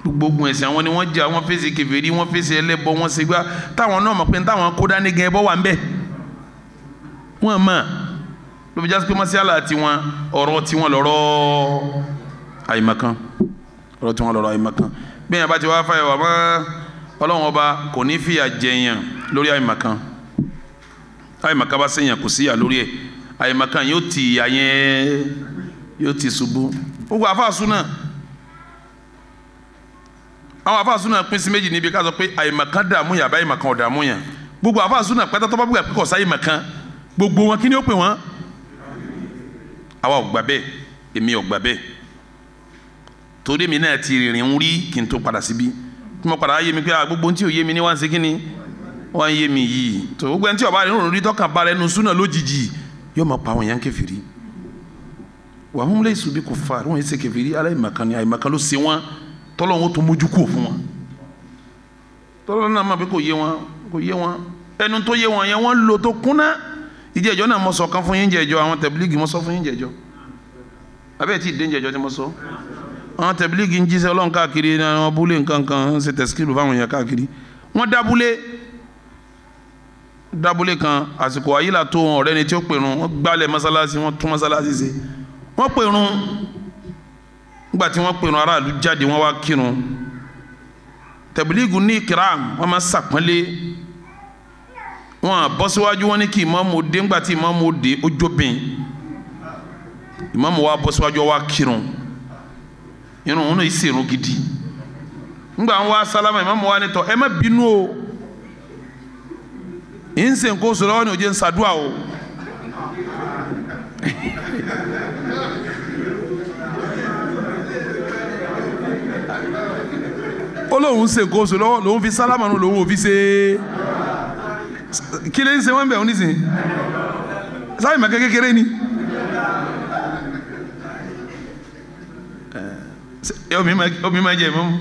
gbogbo ogun ẹ̀sìn àwọn ni wọ́n jà wọ́n fèsì kèfèrí wọ́n fèsì ẹlẹ́bọ wọ́n ṣe gbá táwọn náà mọ̀ pé táwọn kó dání gan ẹbọ wà ń bẹ̀ wọ́n mọ̀ ló fi jásí pé mọ́síálà tiwọn ọ̀rọ̀ tiwọn lọ́rọ̀ àyèmàkan ọ̀rọ̀ tiwọn lọ́rọ̀ àyèmàkan bí yẹn bá ti wá fáyọ̀ wà mọ́ Ọlọ́run ọba kò ní fìyà jẹyàn lórí àyèmàkan àìmọ̀kan bá sẹ́yìn kò sí ìyà lórí ẹ̀ àìmọ̀kan yóò ti ìyà yẹn yóò ti ṣubú. gbogbo àfáà súnà àwọn àfáà súnà pín sí méjì níbi ká sọ pé àìmọ̀kan dààmú yàn àbá àìmọ̀kan ò dààmú yàn. gbogbo àfáà súnà pátá tó bá gbà pé kò sáyé mọ̀kan gbogbo wọn kí ni ó pè wọ́n. àwa ò gbà bẹ́ẹ̀ èmi ò gbà bẹ́ẹ̀ torí mi náà ti rìnrìn rí kí n tó padà síbí tí mo padà yé mi pé gbogbo tí ò yé mi ní wá ń ṣe kí ni wọ́n yé mi yìí tó gbogbo ẹni tí ọba rẹ̀ ń rí tọ́kàn bá rẹ̀ nu súnà lójijì yóò máa pa àwọn èèyàn kèfèrí wa hum laysu bi kuffar wọ́n yé ṣe kèfèrí aláìmọ̀kan ni àìmọ̀kan ló ṣe wọ́n tọ́lọ́wọ́n tó mójú kúrò fún wọn tọ́lọ́wọ́n náà máa pé kò yé wọn ẹnu tó yé wọn yẹn wọ́n lò tó kúnná ìjẹ́jọ́ náà mo sọ kan fún yín jẹ́jọ́ àwọn tẹ̀blígì mo sọ fún yín jẹ́jọ́ abẹ́ẹ̀ tí ìdé jẹ́jọ́ tí mo sọ àwọn tẹ̀blígì ń jíṣẹ́ Ọlọ́run káàkiri àwọn abúlé nǹkan kan ṣe tẹ̀síkìlù fáwọn èèyàn káàkiri wọ́n dábúlé kan àsìkò àyílà tó wọn ọ̀rẹ́ ni tí ó pèrún wọ́n gbálẹ̀ mọ́sálásí wọ́n tún mọ́sálásí ṣe wọ́n pèrún nígbà tí wọ́n pèrún aráàlú jáde wọ́n wá kírun tẹ̀blígì ní kiram wọ́n máa ṣàpọ́nlé wọ́n bọ́ síwájú wọn ní kí ìmáàmù dé ńgbà tí ìmáàmù dé ó jóbìn ìmáàmù wa bọ́ síwájú wa kírun irun òun náà ṣe irun gidi ńgbà wọn wá sálámà ìmáàmù wa ní tọ ẹ má bínú o ń ṣe nǹkan oṣù lọ́wọ́ ní òjé ń ṣàdúrà o ó lóun ń ṣe nǹkan oṣù lọ́wọ́ lòun fi sálámà nù lòun ò fi ṣe kí lè ń ṣe wọ́n bẹ̀ wọ́n nísìnyí sáyẹn màkà kékeré ni omi máa jẹ mọ́mú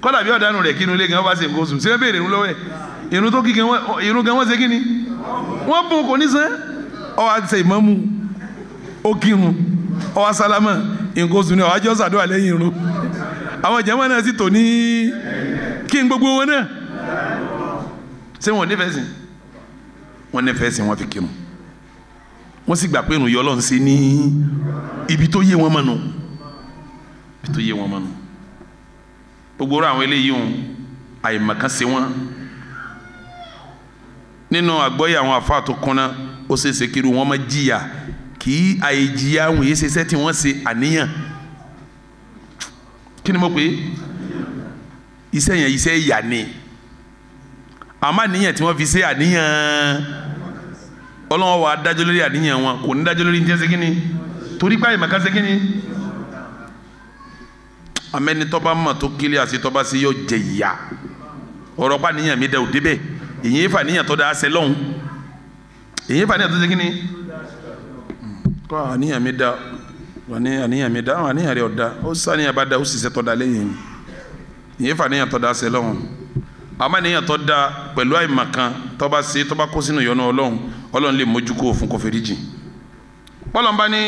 kọ́dà bí ọ̀dánù rẹ̀ kínú ilé gan bá ṣe nǹkan oṣù ṣé béèrè irun lọ́wọ́ ẹ̀ irun tó kíkẹ́ irun gan wọ́n ṣe kí ni wọ́n bùn kò ní sẹ́ ọ wá ṣe ìmámù ó kírun ọ wá sálámà nǹkan oṣù ni ọ wá jọ́ ṣàdúrà lẹ́yìn irun àwọn jàmáà náà sì tò ní kí n gbogbo wọn náà ṣé wọn nífẹ̀ẹ́ sìn wọn nífẹ̀ẹ́ sìn wọn fi kírun wọn sì gbà pé irun yọ Ọlọ́run sí ní ibi tó yé wọn mọ́nu ibi tó yé wọn mọ́nu gbogbo àwọn eléyìí wọn àìmọ̀kan ṣe wọn nínú àgbọ́yé àwọn àfáà tó kúnná ó ṣe é ṣe kiri wọn máa jìyà kí àìjìyà wọn yìí ṣe iṣẹ́ tí wọ́n ṣe àníyàn kí ni mo pè é iṣẹ́ yẹn iṣẹ́ ìyà ni àmọ́ àníyàn tí wọ́n fi ṣe àníyàn Ọlọ́run wà á dájọ́ lórí àníyàn wọn kò ní dájọ́ lórí ní ṣe kíni torí pé àìmọ̀kan ṣe kíni amẹ́ni tọ́ba mọ̀ tó kílẹ̀ àti tọ́ba sí yóò jẹ ìyà ọ̀rọ̀ pa àníyàn mi dẹ̀ ò débẹ̀ èyí fà níyàn tó da ṣe lọ́hùn èyí fà níyàn tó ṣe kíni kọ́ àníyàn mi da àníyàn mi da àwọn àníyàn rẹ̀ ọ̀dà ó sàníyàn bá da ó sì ṣe tọ́ da lẹ́yìn èyí fà níyàn tó da ṣe lọ́hùn àmọ́ níyàn tó da pẹ̀lú àìmọ̀kan tọ́ba ṣe tọ́ba kó sínú ìyọ́nú Ọlọ́run lè mójú kó fún kó fèrè jìn pọ́lọ́mbá ní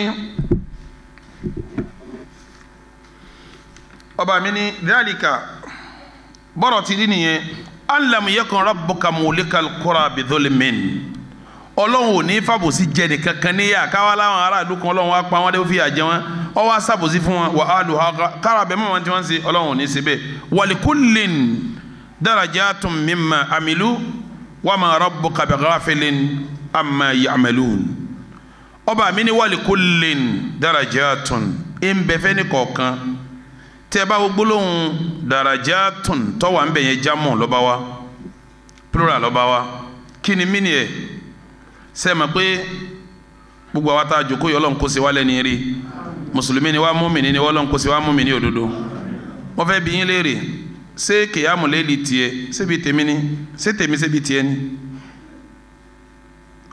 ọba mi ní dhalika bọ́rọ̀ ti rí nìyẹn an lam yakun rabbuka mulikal qura bi dhulmin Ọlọ́run ò ní fàbòsí jẹ nìkan kan níyà káwá láwọn aráàlú kan Ọlọ́run wá pa wọ́n dé fi àjẹ wọn ọ wá sàbòsí fún wọn wà á lù ha kára bẹ́ẹ̀ mọ́ wọn tí wọ́n ń ṣe Ọlọ́run ò ní ṣe bẹ́ẹ̀ walikullin darajatun mimma amilu wa ma rabbuka bighafilin amma ya'malun ọba mi ní walikullin darajatun ń bẹ fẹ́ ní kọ̀ọ̀kan tẹ́ bá wo gbólóhùn darajatun tó wà ń bẹ yẹn jámọ̀ ló bá wá plural ló bá wá kí ni mí ni ẹ̀ ṣé mọ̀ pé gbogbo àwa tá a jókòó yọ Ọlọ́run kó ṣe wá lẹ́ni rí mùsùlùmí ni wá mùmínì ni Ọlọ́run kó ṣe wá mùmínì òdodo wọ́n fẹ́ bi yín léèrè ṣé kìyàmù léèlì tiẹ̀ ṣébi tèmi ni ṣé tèmi ṣébi tiẹ̀ ni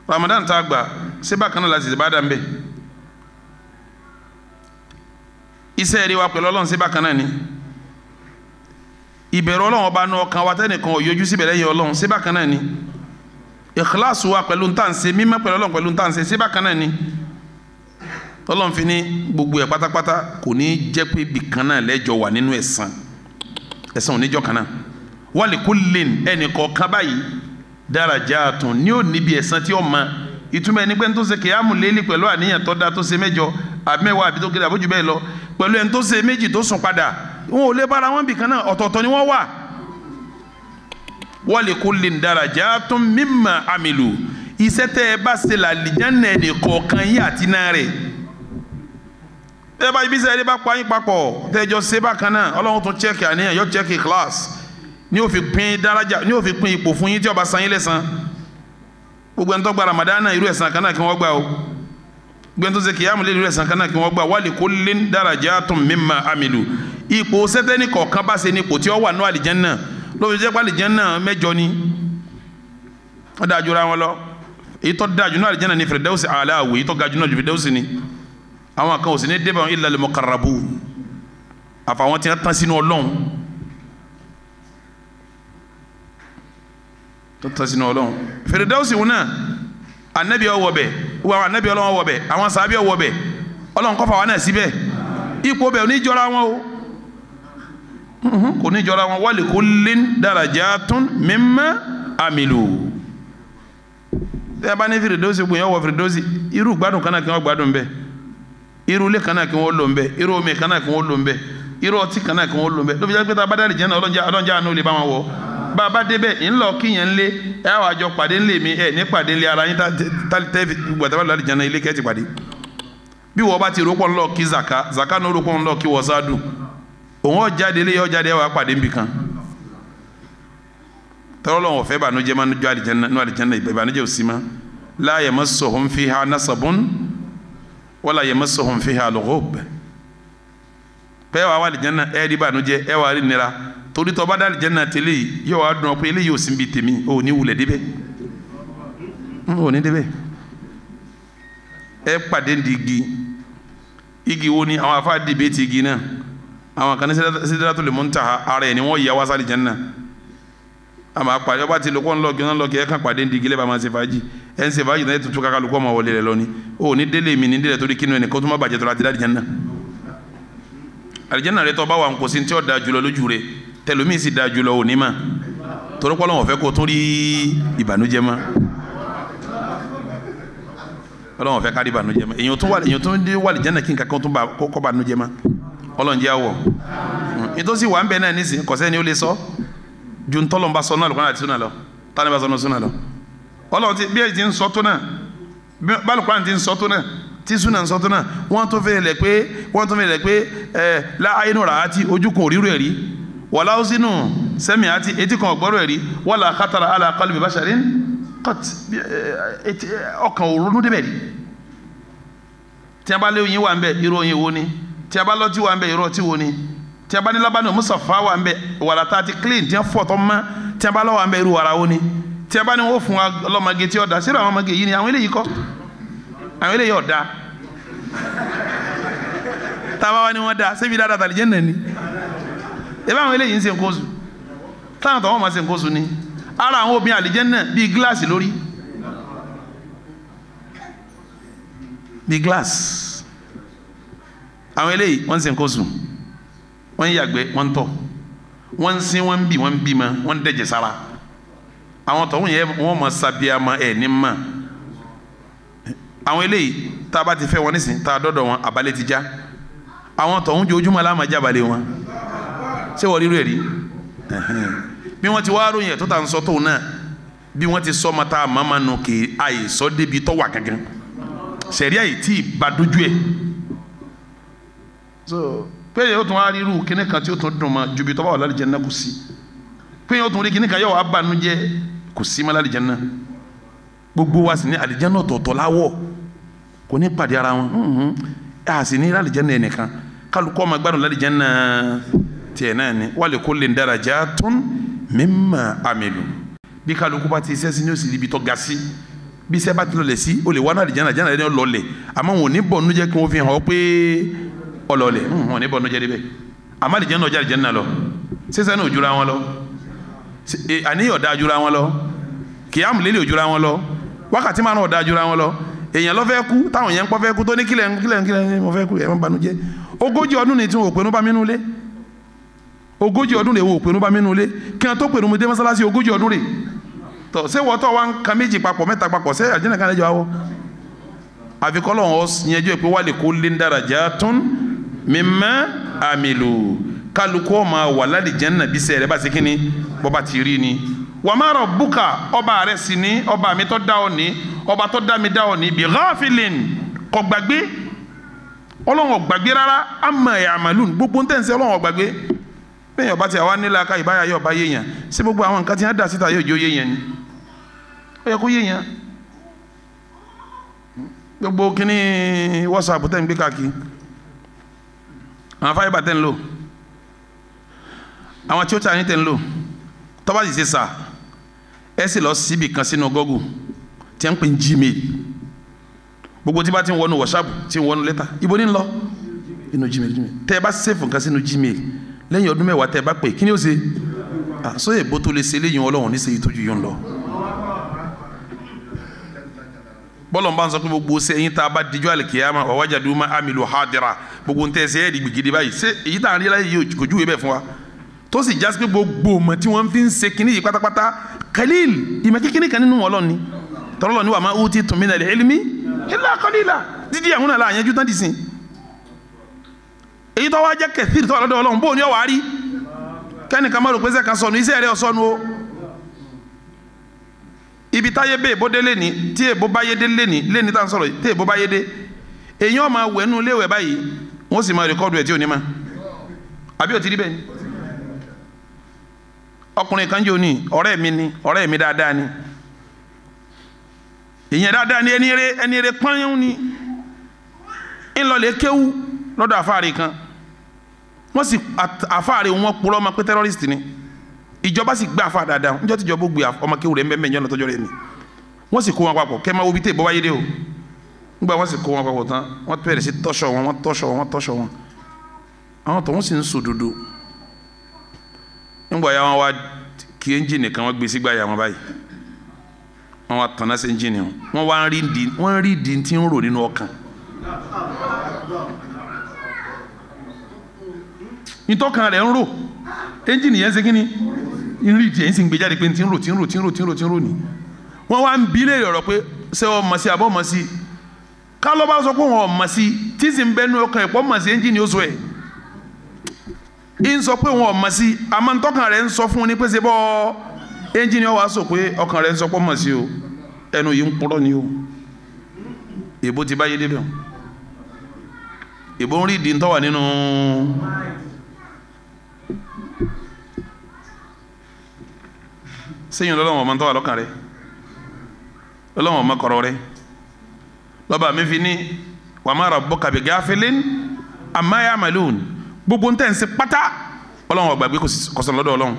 Ramadan tá a gbà ṣé bákan náà láti bá dà ń bẹ̀ iṣẹ́ rí wa pẹ̀lú Ọlọ́run ṣé bákan náà ni ìbẹ̀rù Ọlọ́run ọba náà ọkàn wa tẹ́nìkan ò yọjú síbẹ̀ lẹ́yìn Ọlọ́run ṣé bákan náà ni ìkíláàsù wa pẹ̀lú ntànṣe mímọ́ pẹ̀lú Ọlọ́run pẹ̀lú ntànṣe ṣé bákan náà ni Ọlọ́run fi ní gbogbo ẹ̀ pátápátá kò ní jẹ́ pé bìkan náà lẹ́jọ́ wà nínú ẹ̀san oníjọ́ kan náà walikullin ẹnì kọ̀ọ̀kan báyìí darajatun ní ò níbi ẹ̀san tí ó ma ìtumọ̀ ẹni pé ń tó ṣe kìyàmù léèlì pẹ̀lú àníyàn tó da tó ṣe mẹ́jọ àbí mẹ́wàá àbí tó kéde àbójú bẹ́ẹ̀ lọ pẹ̀lú ẹni tó ṣe méjì tó sùn padà wọn ò lè bára wọn bìkan náà ọ̀tọ̀ọ̀tọ̀ ni wọ́n wà wa likullin darajatun mimma amilu iṣẹ́ tẹ́ ẹ bá ṣe lálìjánnà ẹnì kọ̀ọ̀kan yín àti náà rẹ̀ ẹ bá ibi sẹ́yìn bá pa yín papọ̀ tẹ́jọ́ ṣe bákan náà Ọlọ́run tún check àníyàn yóò check class ní ó fi pín daraja ní ó fi pín ipò fún yín tí ó bá san yín lẹ́san gbogbo ẹni tó gba Ramadana irú ẹ̀san kan náà kí wọ́n gbà o gbogbo ẹni tó ṣe kìyàmù lé irú ẹ̀san kan náà kí wọ́n gbà wa likullin darajatun mimma amilu ipò sẹ́tẹ́nì kọ̀ọ̀kan bá ṣe ní ipò tí ó wà ní àlìjánnà ló fi jẹ́ pé àlìjánnà 8 ni wọ́n dájú ra wọn lọ èyí tó dájú náà àlìjánnà ní Firdausi àlàáwò èyí tó gajù náà ju Firdausi ni àwọn kan ò sì ní débà illa lil muqarrabun àfàwọn tí wọ́n tán sínú Ọlọ́run tó tán sínú Ọlọ́run Firdausi wọn náà anabi ọwọ́ bẹ̀ wọ́n anabi Ọlọ́run ọwọ́ bẹ̀ àwọn sàbí ọwọ́ bẹ̀ Ọlọ́run kọ́ fà wọn náà síbẹ̀ ipò bẹ̀ ò ní jọra wọn o kò ní jọra wọn wa likullin darajatun mimma amilu tẹ́ ẹ bá ní Firdausi gbìyànjú wọ Firdausi irú gbádùn kan náà kí wọ́n gbádùn bẹ́ẹ̀ irú ilé kan náà kí wọ́n lò ń bẹ́ẹ̀ irú omi kan náà kí wọ́n lò ń bẹ́ẹ̀ irú ọtí kan náà kí wọ́n lò ń bẹ́ẹ̀ ló fi jẹ́ pé tá a bá dá àlìjánnà ọlọ́njà àánú lè bá wọn wọ̀ bá a bá débẹ̀ ńlọ kíyàn ńlé ẹ wàá jọ pàdé ńlé mi ẹ ní pàdé ńlé ara yín tẹ́ gbàtà bá lọ àlìjánnà ilé kẹ́ ti pàdé bí wọ́n bá ti rọ́pọ̀ ńlọ kí zaka náà rọ́pọ̀ ńlọ kí wọ́sádù òun ó jáde ilé yọ jáde ẹ wàá pàdé nbì kan tọ́lọ́wọ́n fẹ́ bànújẹ́ máa ń jọ àlìjánnà ìbànújẹ́ ò sí ma la yamassuhum fiha nasabun wala yamassuhum fiha lughub pé wàá wà àlìjánnà ẹ rí bànújẹ́ ẹ wàá rí nira torí tó bá dá àlìjánnà tẹ́lẹ̀ yìí yóò wá dùn pé eléyìí ò sí bí tèmi ò ní wulẹ̀ débẹ̀ ò ní débẹ̀ ẹ pàdé ndi igi wo ni àwọn afa dìbẹ́ ti igi náà àwọn kan ní Sidratul Muntaha ara ẹ̀ ni wọ́n yà wá sí àlìjánnà àmọ́ àpàdé ọba ti lóko ńlọ gíná lọ kí ẹ kàn pàdé ní digilé bá máa ṣe fàájì ẹ ń ṣe fàájì náà tuntun kaka lóko ọmọ wọlé rẹ lọ ni o ní délé mi ní délé torí kínú ẹnì kan tó má bàjẹ́ tó láti dá àlìjánnà àlìjánnà rẹ tó bá wà nkó sí tí ó da jùlọ lójú rẹ tẹlómi sì da jùlọ òní mà torí pọ́ lọ́wọ́ fẹ́ kó tún rí ìbànújẹ́ mọ́ ọlọ́wọ́ fẹ́ kárí ìbànújẹ́ mọ́ èyàn tó ń wà àlìjánnà kí nǹkan kan tó kọ́ ìbànújẹ́ mọ́ ọlọ́njẹ́ àwọ̀ nítòsí wà ń bẹ náà nísìnyí kọ̀sẹ́ ni ó lè sọ ju ntọ́lọ́ bá sọ náà lọ́kàn àti súnà lọ tani bá sọ náà súnà lọ ọlọ́run ti bí ẹ ti ń sọ tó náà bálùkùránì ti ń sọ tó náà tí súnà ń sọ tó náà wọ́n tó fẹ́ lẹ̀ pé láàyínú rà á ti ojú kan òrírò ẹ̀ rí wàlá ó sínú sẹ́mi àti etí kan ọ̀gbọ́rọ̀ ẹ̀ rí wala khatara ala qalbi basharin qat ọkàn òrónú débẹ̀ rí tí a bá lé oyin wà ń bẹ irú oyin wo ni tí a bá lọ́tí wà ń bẹ irú ọtí wo ni tí a bá ní lábánú musafa wà ń bẹ wàrà tá a ti clean tí a fọ̀ tọ́ mọ́ tí a bá lọ́wọ́ à ń bẹ irú wàrà wo ni tí a bá ní wọ́n fún wa ọlọ́mọge tí ó da síra àwọn ọmọge yìí ni àwọn eléyìí kọ́ àwọn eléyìí ọ̀dà tá a bá wá ní wọ́n da ṣébi dáadáa tàlẹ́ jẹ́ nàní ebi àwọn eléyìí ń ṣe nǹkan oṣù táwọn tó wọ́n máa ṣe nǹkan oṣù ni ara àwọn obìnrin àlìjẹ́nnà bíi gíláàsì lórí bíi gíláàsì àwọn eléyìí wọ́n ń ṣe nǹkan oṣù wọ́n ń yàgbẹ́ wọ́n ń tọ̀ wọ́n ń sin wọ́n ń bì wọ́n ń bímọ wọ́n ń dẹ̀jẹ̀ sára àwọn tọ̀hún yẹn wọ́n mọ̀ sábíàmọ́ ẹ̀ ní mọ̀ àwọn eléyìí tá a bá ti fẹ́ wọn nísìnyí tá a dọ́dọ̀ wọn àbálẹ̀ ti já àwọn tọ̀hún jojúmọ́ láàmà jábàlẹ̀ wọn ṣé wọ́n rí rẹ̀ rí bí wọ́n ti wá ròyìn ẹ̀ tó tà ń sọ tóun náà bí wọ́n ti sọ ọmọ tá a máa ma nù kì í àìsọ débi tọ́wà gangan sẹ̀rí àyè tí ì bá dójú ẹ̀ so pé yóò tún wá rí irú kíní kan tí yóò tún dùn mọ́ ju bí tọ́wà wà lálẹ́ Jánnà kò sí pé yóò tún rí kíní kan yóò wá bànújẹ́ kò sí mọ́ lálẹ́ Jánnà gbogbo wa sì ní àlìjánnà ọ̀tọ̀ọ̀tọ̀ láwọ̀ kò ní pàdé ara wọn a sì ní lálẹ́ Jánnà ẹnìkan kálukọ́ ọmọ gbádùn lálẹ́ Jánnà tiẹ̀ náà ni wa likullin darajatun mimma amilu bí kálukú bá ti iṣẹ́ sí ní òsì ibi tó ga sí bí iṣẹ́ bá ti lọlẹ̀ sí o lè wá náà àlìjánnà Jánnà ẹni lọlẹ̀ àmọ́ wọn ò ní bọ̀ nújẹ́ kí wọ́n fi hàn ọ́ pé ọlọlẹ̀ wọn ò ní bọ̀ nújẹ́ débẹ̀ àmọ́ àlìjánnà ọjà àlìjánnà lọ sísẹ́ náà òjúra wọn lọ àníyàn ọ̀dà àjúra wọn lọ kìyàmù lélẹ̀ òjúra wọn lọ wákàtí máa ń ọ̀dà àjúra wọn lọ èèyàn lọ fẹ́ kú táwọn yẹn ń pọ́ fẹ́ kú tó ní kílẹ̀ mo fẹ́ kú ẹ̀ má banújẹ́ 40 ọdún ni tí wọn ò pinnu bá mi nulẹ̀ 40 ọdún lè wo òpinnu bá mi nulẹ̀ kí wọn tó pinnu mu dé mọ́sálásí 40 ọdún rè tọ́ ṣé wọ́n tọ́ wa ń ka méjì papọ̀ mẹ́ta papọ̀ ṣé àjẹ́nà kan lẹ́jọ́ àwọ̀ àfikọ́ lọ́wọ́ yẹn jẹ́ pé wa likullin darajatun mimma amilu kálukú ọmọ wà lálẹ́ Jánnà bí sẹ́rẹ̀ bá ṣe kí ni bọ́ bá ti rí ni wa ma rabbuka ọba rẹ̀ sì ní ọba mi tó dá ọ ní ọba tó dá mi dá ọ ní bi ghafilin kò gbàgbé Ọlọ́run ò gbàgbé rárá amma ya'malun gbogbo ń tẹ̀sí Ọlọ́run ò gbàgbé bẹ́ẹ̀ ọba tí a wá nílá ká ìbáyà yóò bá yéèyàn sí gbogbo àwọn nǹkan tí wọ́n dà síta yóò jó yéèyàn ni ó yẹ kó yéèyàn gbogbo kíní WhatsApp tẹ́ ń gbé káàkiri àwọn fáyébà tẹ́ ń lò àwọn tí ó tà ní tẹ́ ń lò tọ́ba sì ṣe sà ẹ sì lọ síbi kan sínú Google tí a ń pè ní Gmail gbogbo tí bá ti ń wọnú WhatsApp tí ń wọnú lẹ́tà ibo ní ń lọ inú Gmail tẹ́ ẹ bá sèfù nǹkan sínú Gmail lẹ́yìn ọdún mẹ́wàá tẹ́ ẹ bá pè kí ni ó ṣe sóyè bó tó lè ṣe léyìn Ọlọ́run ní sèyí tójú yóò ń lọ bọ́lọ̀ ń bá ń sọ pé gbogbo sẹ́yìn tá a bá dijọ́ àlìkìyàmá wa wajadu ma amilu hadira gbogbo ń tẹ́ ẹ sẹ́yẹ́ di gbìgìdì báyìí ṣé èyí tá à ń rí láyé yìí kò júwe bẹ́ẹ̀ fún wa tó sì jásí pé gbogbo ọmọ tí wọ́n fi ń ṣe kinní yìí pátápátá kalil ìmọ̀ kékeré kan nínú Ọlọ́run ni tọ́lọ́ ni wa ma utitum minal ilmi illa qalila dídí àwọn náà láàyànjú tán dì sí èyí tó wá jẹ́ kẹ̀sìrì tó wà lọ́dọ̀ Ọlọ́run bó ní ọ̀wá rí kẹ́nìkan má rò pé sẹ́ka sọnù iṣẹ́ rẹ̀ ọ̀sọ́nu o ibi táyé bẹ́ẹ̀ bó dé lẹ́ni tí èbó bá yé dé lẹ́ni tá à ń sọ̀rọ̀ tí èbó bá yé dé èyàn máa wẹ̀ nù léwẹ̀ báyìí wọ́n sì máa rẹ́kọ́dù ẹ̀ tí ò ní ma àbí ò ti rí bẹ́ẹ̀ ni ọkùnrin kan jẹ́ òní ọ̀rẹ́ mi dáadáa ni èyàn dáadáa ni ẹni rẹ pọ́nyún ni ńlọlẹ̀ kéwú lọ́dọ̀ àfáàrí kan wọ́n sì àfáàrí wọn purọ́ ọmọ pé tẹ́rọ́rìsì ni ìjọba sì gbé àfáà dáadáa níjọ́ tíjọba ó gbé ọmọ kéwú rẹ̀ mbẹ́mbẹ́ ìjọ́nà tọ́jọ́ rẹ̀ ni wọ́n sì kó wọn papọ̀ kẹ́ máa wo bí tẹ́ ìbọ́ wáyé dé o nígbà wọ́n sì kó wọn papọ̀ tán wọ́n bẹ̀rẹ̀ sí tọ́ṣọ̀ wọn àwọn tó wọ́n sì ń sòdodo nígbà yà wọn wá kí ẹ́ńjìnì kan wọ́n gbé sígbà yà wọn báyìí wọ́n wá tàn náà sí ẹ́ńjìnì wọn wá ń rí di tí ń rò nínú ọkàn ìtọ́kàn rẹ̀ ń rò ẹ́ńjìnì yẹn ń ṣe kí ni ìrìn ìdí ẹ̀ ń sì ń gbé jáde pé tí ń rò ní wọ́n wá ń bi léèrè ọ̀rọ̀ pé ṣé ọ mọ̀ sí àbọ̀ mọ̀ sí ká ló bá sọ pé wọn ò mọ̀ sí tí sì ń bẹnu ọkàn ẹ̀pọ̀ mọ̀ sí ẹ́ńjìnì ó sọ ẹ̀ ń sọ pé wọn ò mọ̀ sí àmọ́ ntọ́kàn rẹ̀ ń sọ fún un ní pé ṣe bọ́ ẹ́ńjìnì ó wá sọ pé ọkàn rẹ̀ ń sọ pé mọ̀ sí o ẹnu yìí ń purọ́ ni o èbó ti báyé débẹ̀ èbó ń rí ìdí ntọ́wà nínú sẹ́yìn lọ́lọ́wọ́ ọmọ ntọ́wà lọ́kàn rẹ̀ lọ́lọ́wọ́ ọmọ kọ̀rọ̀ rẹ̀ lọ́ba mi fi ní wa ma rabbuka bi ghafilin amma ya'malun gbogbo ntẹ̀ ń ṣe pátá Ọlọ́run ò gbàgbé kò sọ lọ́dọ̀ Ọlọ́run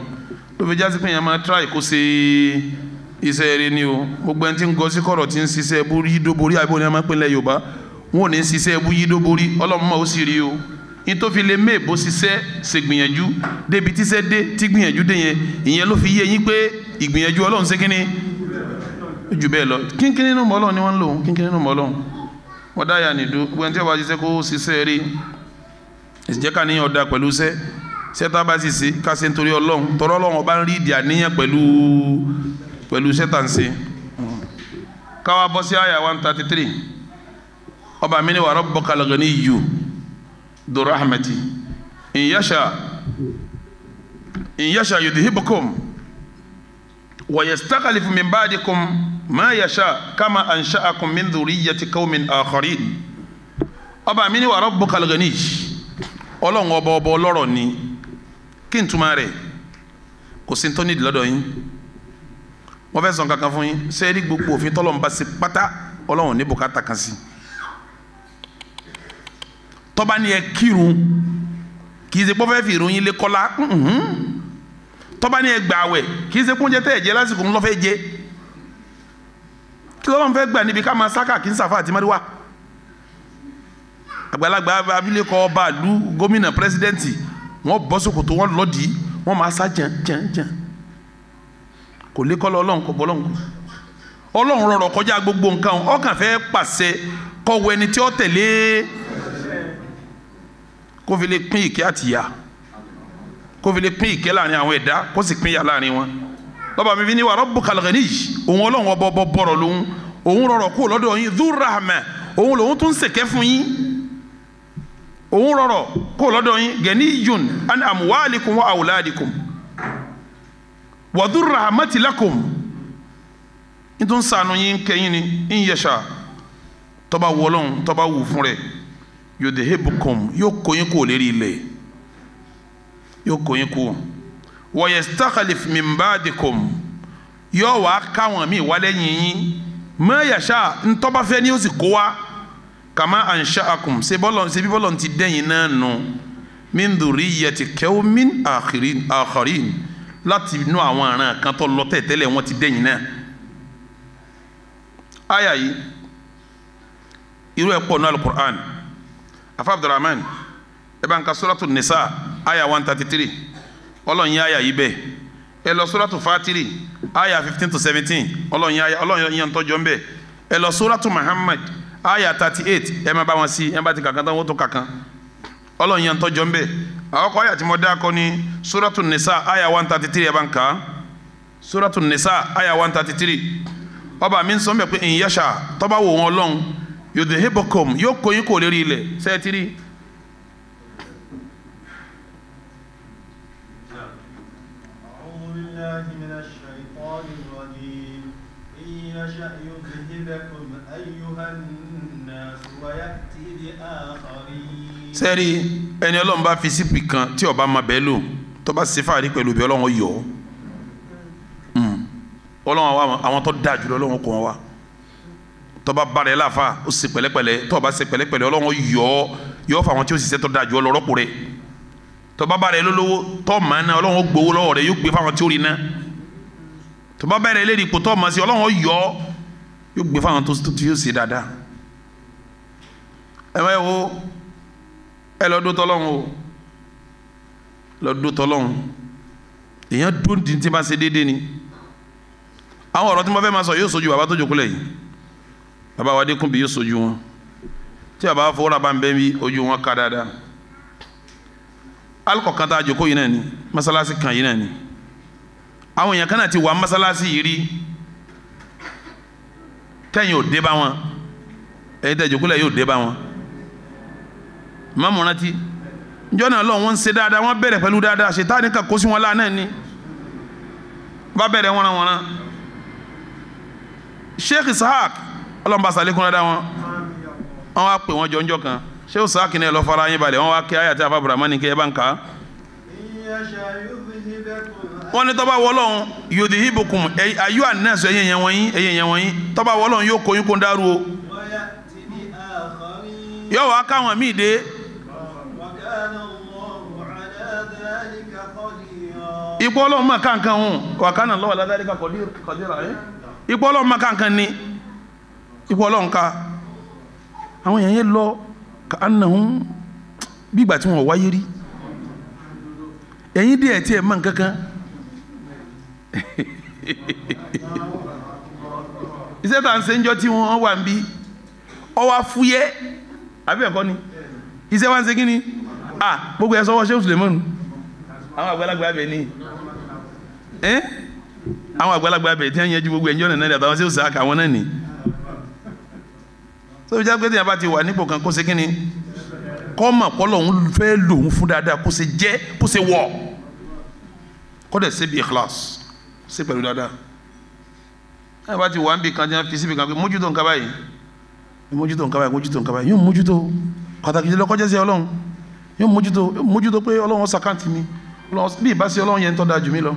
ló fi jásí pé yẹn máa tíráì kó ṣe iṣẹ́ rẹ ni o gbogbo ẹni tí ń gọ sí kọ̀rọ̀ tí ń ṣiṣẹ́ ẹbú yídó borí àbí òní a máa ń pè lẹ́ Yorùbá wọn ò ní ṣiṣẹ́ ẹbú yídó borí Ọlọ́run máa ó sì rí o nítorí lè mé èbó ṣiṣẹ́ ṣe gbìyànjú débi tíṣẹ́ dé tí gbìyànjú dé yẹn ìyẹn ló fi yé yín pé ìgbìyànjú Ọlọ́run ṣe kínní jù bẹ́ẹ̀ lọ kínkínní nínú Ọlọ́run ni wọ́n ń lò kínkínní nínú Ọlọ́run wọ́n dá yà nìdú gbogbo ẹni tí wọ́n bá ṣiṣẹ́ kó ṣiṣẹ́ rí ìṣìjẹ́ ká níyàn ọ̀dà pẹ̀lú sẹ́tà bá sì sí ká ṣe nítorí Ọlọ́run tọ́rọ́ Ọlọ́run ọba ń rí ìdí àníyàn pẹ̀lú sẹ́tà ń ṣe káwá bọ́ sí àyà 133 ọba mi ní wa rabbukal ghaniyyu dhu rahmati in yasha yudhhibukum wa yastakhlifu min ba'dikum ma yasha kama ansha'akum min dhurriyyati qaumin akharin ọba mi ní wa rabbukal ghaniyyu Ọlọ́run ọba ọlọ́rọ̀ ni kí n túmọ̀ rẹ̀ kò sí tó nídìí lọ́dọ̀ yín wọ́n fẹ́ sọ kankan fún yín sẹ́ẹ̀rí gbogbo òfin tọ́lọ́run bá ṣe pátá Ọlọ́run ní bùkátà kan sí tọ́ba ní ẹ kírun kì í ṣe pé wọ́n fẹ́ fi ìrun yín lé kọ́lá tọ́ba ní ẹ gbààwẹ̀ kì í ṣe pé oúnjẹ tẹ́ ẹ̀ jẹ lásìkò ńlọ fẹ́ jẹ kí lọ́lọ́run fẹ́ gbà níbi ká máa sáká kí n sàfà àti mẹ́rìwá àgbàlagbà abilékọ ọba ìlú gómìnà pírẹsidẹ́ǹtì wọ́n bọ́ sókòtò wọ́n lọ́dì wọ́n máa sá jàn kò lè kọ́ lọ Ọlọ́run kò bọ́ Ọlọ́run rọrọ̀ kọjá gbogbo nǹkan ọkàn fẹ́ pàṣẹ kọ̀wé ẹni tí ó tẹ̀lé kó fi lè pín ìkẹ́ àtìyà kó fi lè pín ìkẹ́ láàrin àwọn ẹ̀dá kó sì pín ìyà láàrin wọn lọ́ba mi fi ní wa rabbukal ghaniyyu òun Ọlọ́run ọba bọ̀rọ̀ lòun òun rọrọ̀ kó lọ́dọ̀ yín dhu rahma òun lòun tún ṣèkẹ́ fún yín òun rọrọ̀ kó lọ́dọ̀ yín ganiyyun an amwalikum wa awladikum wa dhu rahmati lakum ntun sanu yin kẹ́yìn ni in yasha tó bá wolon tó bá wù fún rẹ̀ yudhibukum yokoyin kó lérí ilẹ̀ yokoyin kó wa yastakhlif min ba'dikum yo wá káwọn mi wá lẹ́yìn yín ma yasha ntó bá fẹ́ ni ó sì kó wá kama ansha'akum ṣe bí bolon ti dẹ́yìn náà nù min dhurriyyati qawmin akharin láti inú àwọn aran kan tó lọ tẹ́lẹ̀ wọ́n ti dẹ́yìn náà aya yìí irú ẹ̀ pọ̀ ní al-Qur'an afa Abdurrahman ẹ bá ń ka suratu Nisa aya 133 Ọlọ́run yẹn aya yìí bẹ́ẹ̀ ẹ lọ suratu Fatiri aya 15 to 17 Ọlọ́run yẹn tọ́jọ́ ń bẹ́ẹ̀ ẹ lọ suratu Muhammad aya 38 ẹ má bá wọn sí ẹ bá ti kankan tán wọ́n tó kankan Ọlọ́run yẹn tọ́jọ́ ń bẹ́ẹ̀ àwọn kọ́ aya tí mo dá kọ́ ní suratu Nisa aya 133 ẹ bá ń ka suratu Nisa aya 133 ọba mi sọ mbẹ pé in yasha tó bá wò wọn Ọlọ́run yudhibukum yóò kóyin kó lérí ilẹ̀ sẹ́ẹ̀tìrì. أعوذ بالله من الشيطان الرجيم إن يشأ يذهبكم أيها الناس ويأتي بآخرين. sẹ́ẹ̀rì ẹni Ọlọ́run bá fi sípì kan tí ọba máa bẹ́ẹ̀ lò tó bá ṣe fàárí pẹ̀lú bí Ọlọ́run yọ Ọlọ́run àwọn tó dáa jùlọ Ọlọ́run kò wọ́n wá tó bá bára ẹ láfa ó ṣe pẹ̀lẹ́pẹ̀lẹ́ tó bá ṣe pẹ̀lẹ́pẹ̀lẹ́ Ọlọ́run yọ fún àwọn tí ó sì ṣe tó dáa jù ọ lọ́rọ́pọ̀ rẹ̀ tó bá bára ẹ lólówó tó máa ná Ọlọ́run gbowó lọ́wọ́ rẹ̀ yóò gbé fún àwọn tí ó rí ná tó bá bẹ̀rẹ̀ lérí ipò tó máa ṣe Ọlọ́run yóò gbé fún àwọn tó yóò ṣe dáadáa ẹ máa wo ẹ lọ dó tọ́lọ́run o lọ dó tọ́lọ́run èèyàn dún tí bá ṣe déédéé ni àwọn ọ̀rọ̀ tí mo fẹ́ máa sọ yóò sojú bàbá tó jókòó lẹ́yìn bàbá wa dékun bí yóò sojú wọn tí bàbá fowórà bá ń bẹ́ bí ojú wọn ká dáadáa alukọ̀kan tá a jókòó yìí náà ni masalasi kan yìí náà ni àwọn èèyàn kan náà ti wà masalasi yìí rí tẹ́yìn ò dé bá wọn ẹ̀yin tẹ́ jókòó lẹ̀ yóò dé bá wọn mọ́mú rántí njọ́ náà lọ́wọ́ wọn ń ṣe dáadáa wọ́n bẹ̀rẹ̀ pẹ̀lú dáadáa ṣètánì kan kó sí wọn láàánú ni bá bẹ̀rẹ̀ wọ́nrawọ́nra Sheikh Ishaq ọlọ́mọba sàlékún dáadáa wọn wá pè wọ́n jọ́njọ́ kan Sheikh Ishaq ní ẹ lọ fara yín balẹ̀ wọ́n wá kí ayàtí àfa Abdurrahman kí ẹ bá ń kà á. wọ́n ní tọ́ba wọlọ́hún yudhibukum ayú ànáṣọ ẹ̀yẹ̀ yẹn wọ̀nyí tọ́ba wọlọ́hún yóò kóyún kó ń dárú o yóò wá káwọn míì dé ipò Ọlọ́run máa kankan hùn wa kana Allahu ala dhalika qadira ipò Ọlọ́run máa kankan ní ipò Ọlọ́run ká àwọn èèyàn yẹn lọ ka annahum bí ìgbà tí wọ́n wáyé rí ẹ̀yìn díẹ̀ tí ẹ̀ mọ̀ kankan iṣẹ́ tá à ń ṣe ń jọ tí wọ́n wà ń bí ọwọ́ fúyẹ́ àbí ẹ̀kọ́ ni iṣẹ́ wa ń ṣe kí ni gbogbo ẹ̀ sọ́wọ́ Sheikh Suleiman àwọn àgbàlagbà bẹ̀ ni àwọn àgbàlagbà bẹ̀ tí wọ́n yẹn ju gbogbo ẹ̀jọ́ nìyẹn àtàwọn Sheikh Ishaq àwọn náà ni so ìjà pé tí yẹn bá ti wà nípò kan kó ṣe kí ni kọ́ mà kọ́ lòun fẹ́ lòun fún dáadáa kó ṣe jẹ́ kó ṣe wọ̀ kó dẹ̀ ṣe bí ikhlas ṣe pẹ̀lú dáadáa ẹ̀ bá ti wà níbi kan tí wọ́n fi síbi kan pé mójútó nǹkan báyìí mójútó nǹkan báyìí yóò mójútó pàtàkì jùlọ kọjá sí Ọlọ́run yóò mójútó pé Ọlọ́run sàkáǹtì mi bí ìbá sí Ọlọ́run yẹn tó dáa jù mí lọ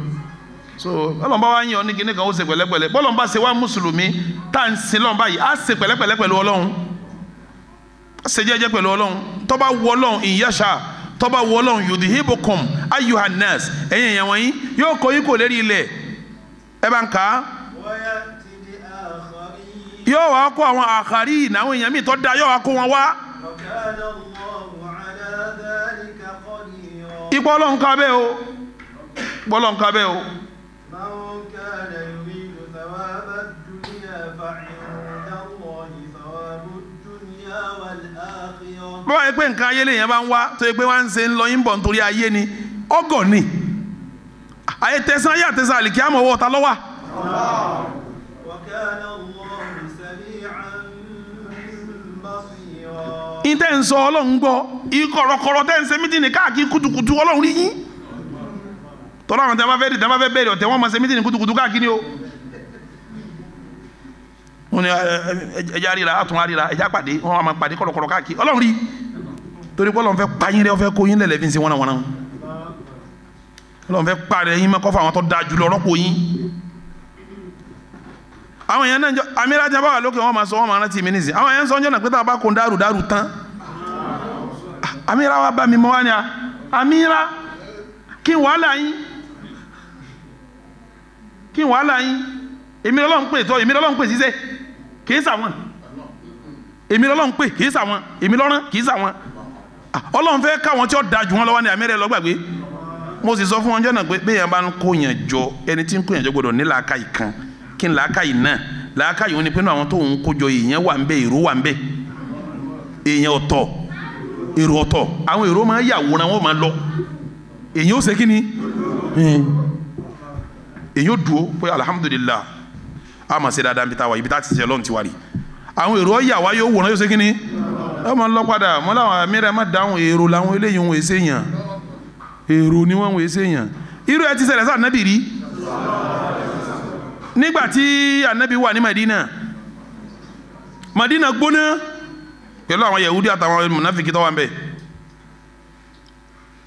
so Ọlọ́run bá wá yàn ní kíní kan ó ṣe pẹ̀lẹ́pẹ̀lẹ́ bọ́lọ́run bá ṣe wá mùsùlùmí tá à ń sin lọ́run báyìí á ṣe pẹ̀lẹ́pẹ̀lẹ́ pẹ̀lú Ọlọ́run á ṣe jẹ́jẹ́ pẹ̀lú Ọlọ́run tó bá wọ Ọlọ́run in yasha tó bá wọ Ọlọ́run yudhibukum ayyuhan nas ẹ̀yin èèyàn wọ̀nyí yóò kó yín kò lérí ilẹ̀ ẹ bá ń kà á yóò wá kó àwọn àkàrí àwọn èèyàn míì tó dáa yóò wá kó wọn wá ipò Ọlọ́run ká bẹ́ẹ̀ o ipò Ọlọ́run ká bẹ́ẹ̀ o. bọ́wọ́ yẹ pé nǹkan ayé lèèyàn bá ń wá tó yẹ pé wọ́n ń ṣe ń lọ yín bọ̀ nítorí ayé ni ọgọ̀ ni ayé tẹ̀sán ayé àtẹ̀sán àlìkí àmọ́ ọwọ́ ta lọ́wọ́. ìtẹ́ ń sọ Ọlọ́run gbọ́ ìkọ̀rọ̀kọ̀rọ̀ tẹ́ ń ṣe mítìnì káàkiri kùtùkùtù Ọlọ́run rí yín tọ́lá àwọn tí wọ́n bá fẹ́ bẹ̀rẹ̀ ọ̀tẹ̀ wọ́n máa ṣe mítìnì kutukutu káàkiri o wọ́n ní ẹja ríra àtún ríra ẹja pàdé wọ́n máa pàdé kọ̀rọ̀kọ̀rọ̀ káàkiri Ọlọ́run rí torí pé Ọlọ́run fẹ́ pààyàn rẹ̀ fẹ́ kó yín lẹ̀lẹ́ fi ń ṣe wọ́n náà Ọlọ́run fẹ́ pààrẹ̀ yín mẹ́kọ́ fún àwọn tó dáa jùlọ rọ́pò yín àwọn èèyàn náà amíra tí a bá wà lókè wọn máa sọ wọn máa rántí mi nísìn àwọn èèyàn sọ ọjọ́ náà pé tá a bá kó dàrú tán amíra wa bá mi mọ́ wá ní amíra kí wàhálà yín èmi lọ́lọ́run pè tọ́ èmi lọ́lọ́run pè síṣẹ́ kìí sàwọn èmi lọ́lọ́run pè kìí sàwọn èmi lọ́rán kìí sàwọn Ọlọ́run fẹ́ káwọn tí ó da jù wọn lọ́wọ́ ní amíra lọ́gbàgbé mo sì sọ fún ọjọ́ náà pé bẹ́ẹ̀ yẹn bá ń kó yẹn jọ ẹni tí ń kó yẹn jọ gbọdọ̀ ní làákàyè kan kí n làákàyè náà làákàyè wọn ni pé àwọn tó ń kójọ èèyàn wà ń bẹ èrò wà ń bẹ èèyàn ọ̀tọ̀ èrò ọ̀tọ̀ àwọn èrò máa yàwòrán wọn máa lọ èèyàn ó ṣe kí ni èèyàn ó dúró pé alhamdulillah a máa ṣe dáadáa níbi tá a wà ibi tá a ti ṣe Ọlọ́run ti wà rí àwọn èrò ọ̀yà wa yóò wòrán yóò ṣe kí ni ẹ máa lọ padà mọ́ láwọn amírẹ́ má dáhùn èrò làwọn eléyìí wọn èsè yàn èrò ni wọn èsè yàn irú ẹ ti ṣẹlẹ̀ sáà nábì rí nígbàtí anabi wà ní Madina gbóná pẹ̀lú àwọn Yahudi àtàwọn munafiki tó wà ńbẹ̀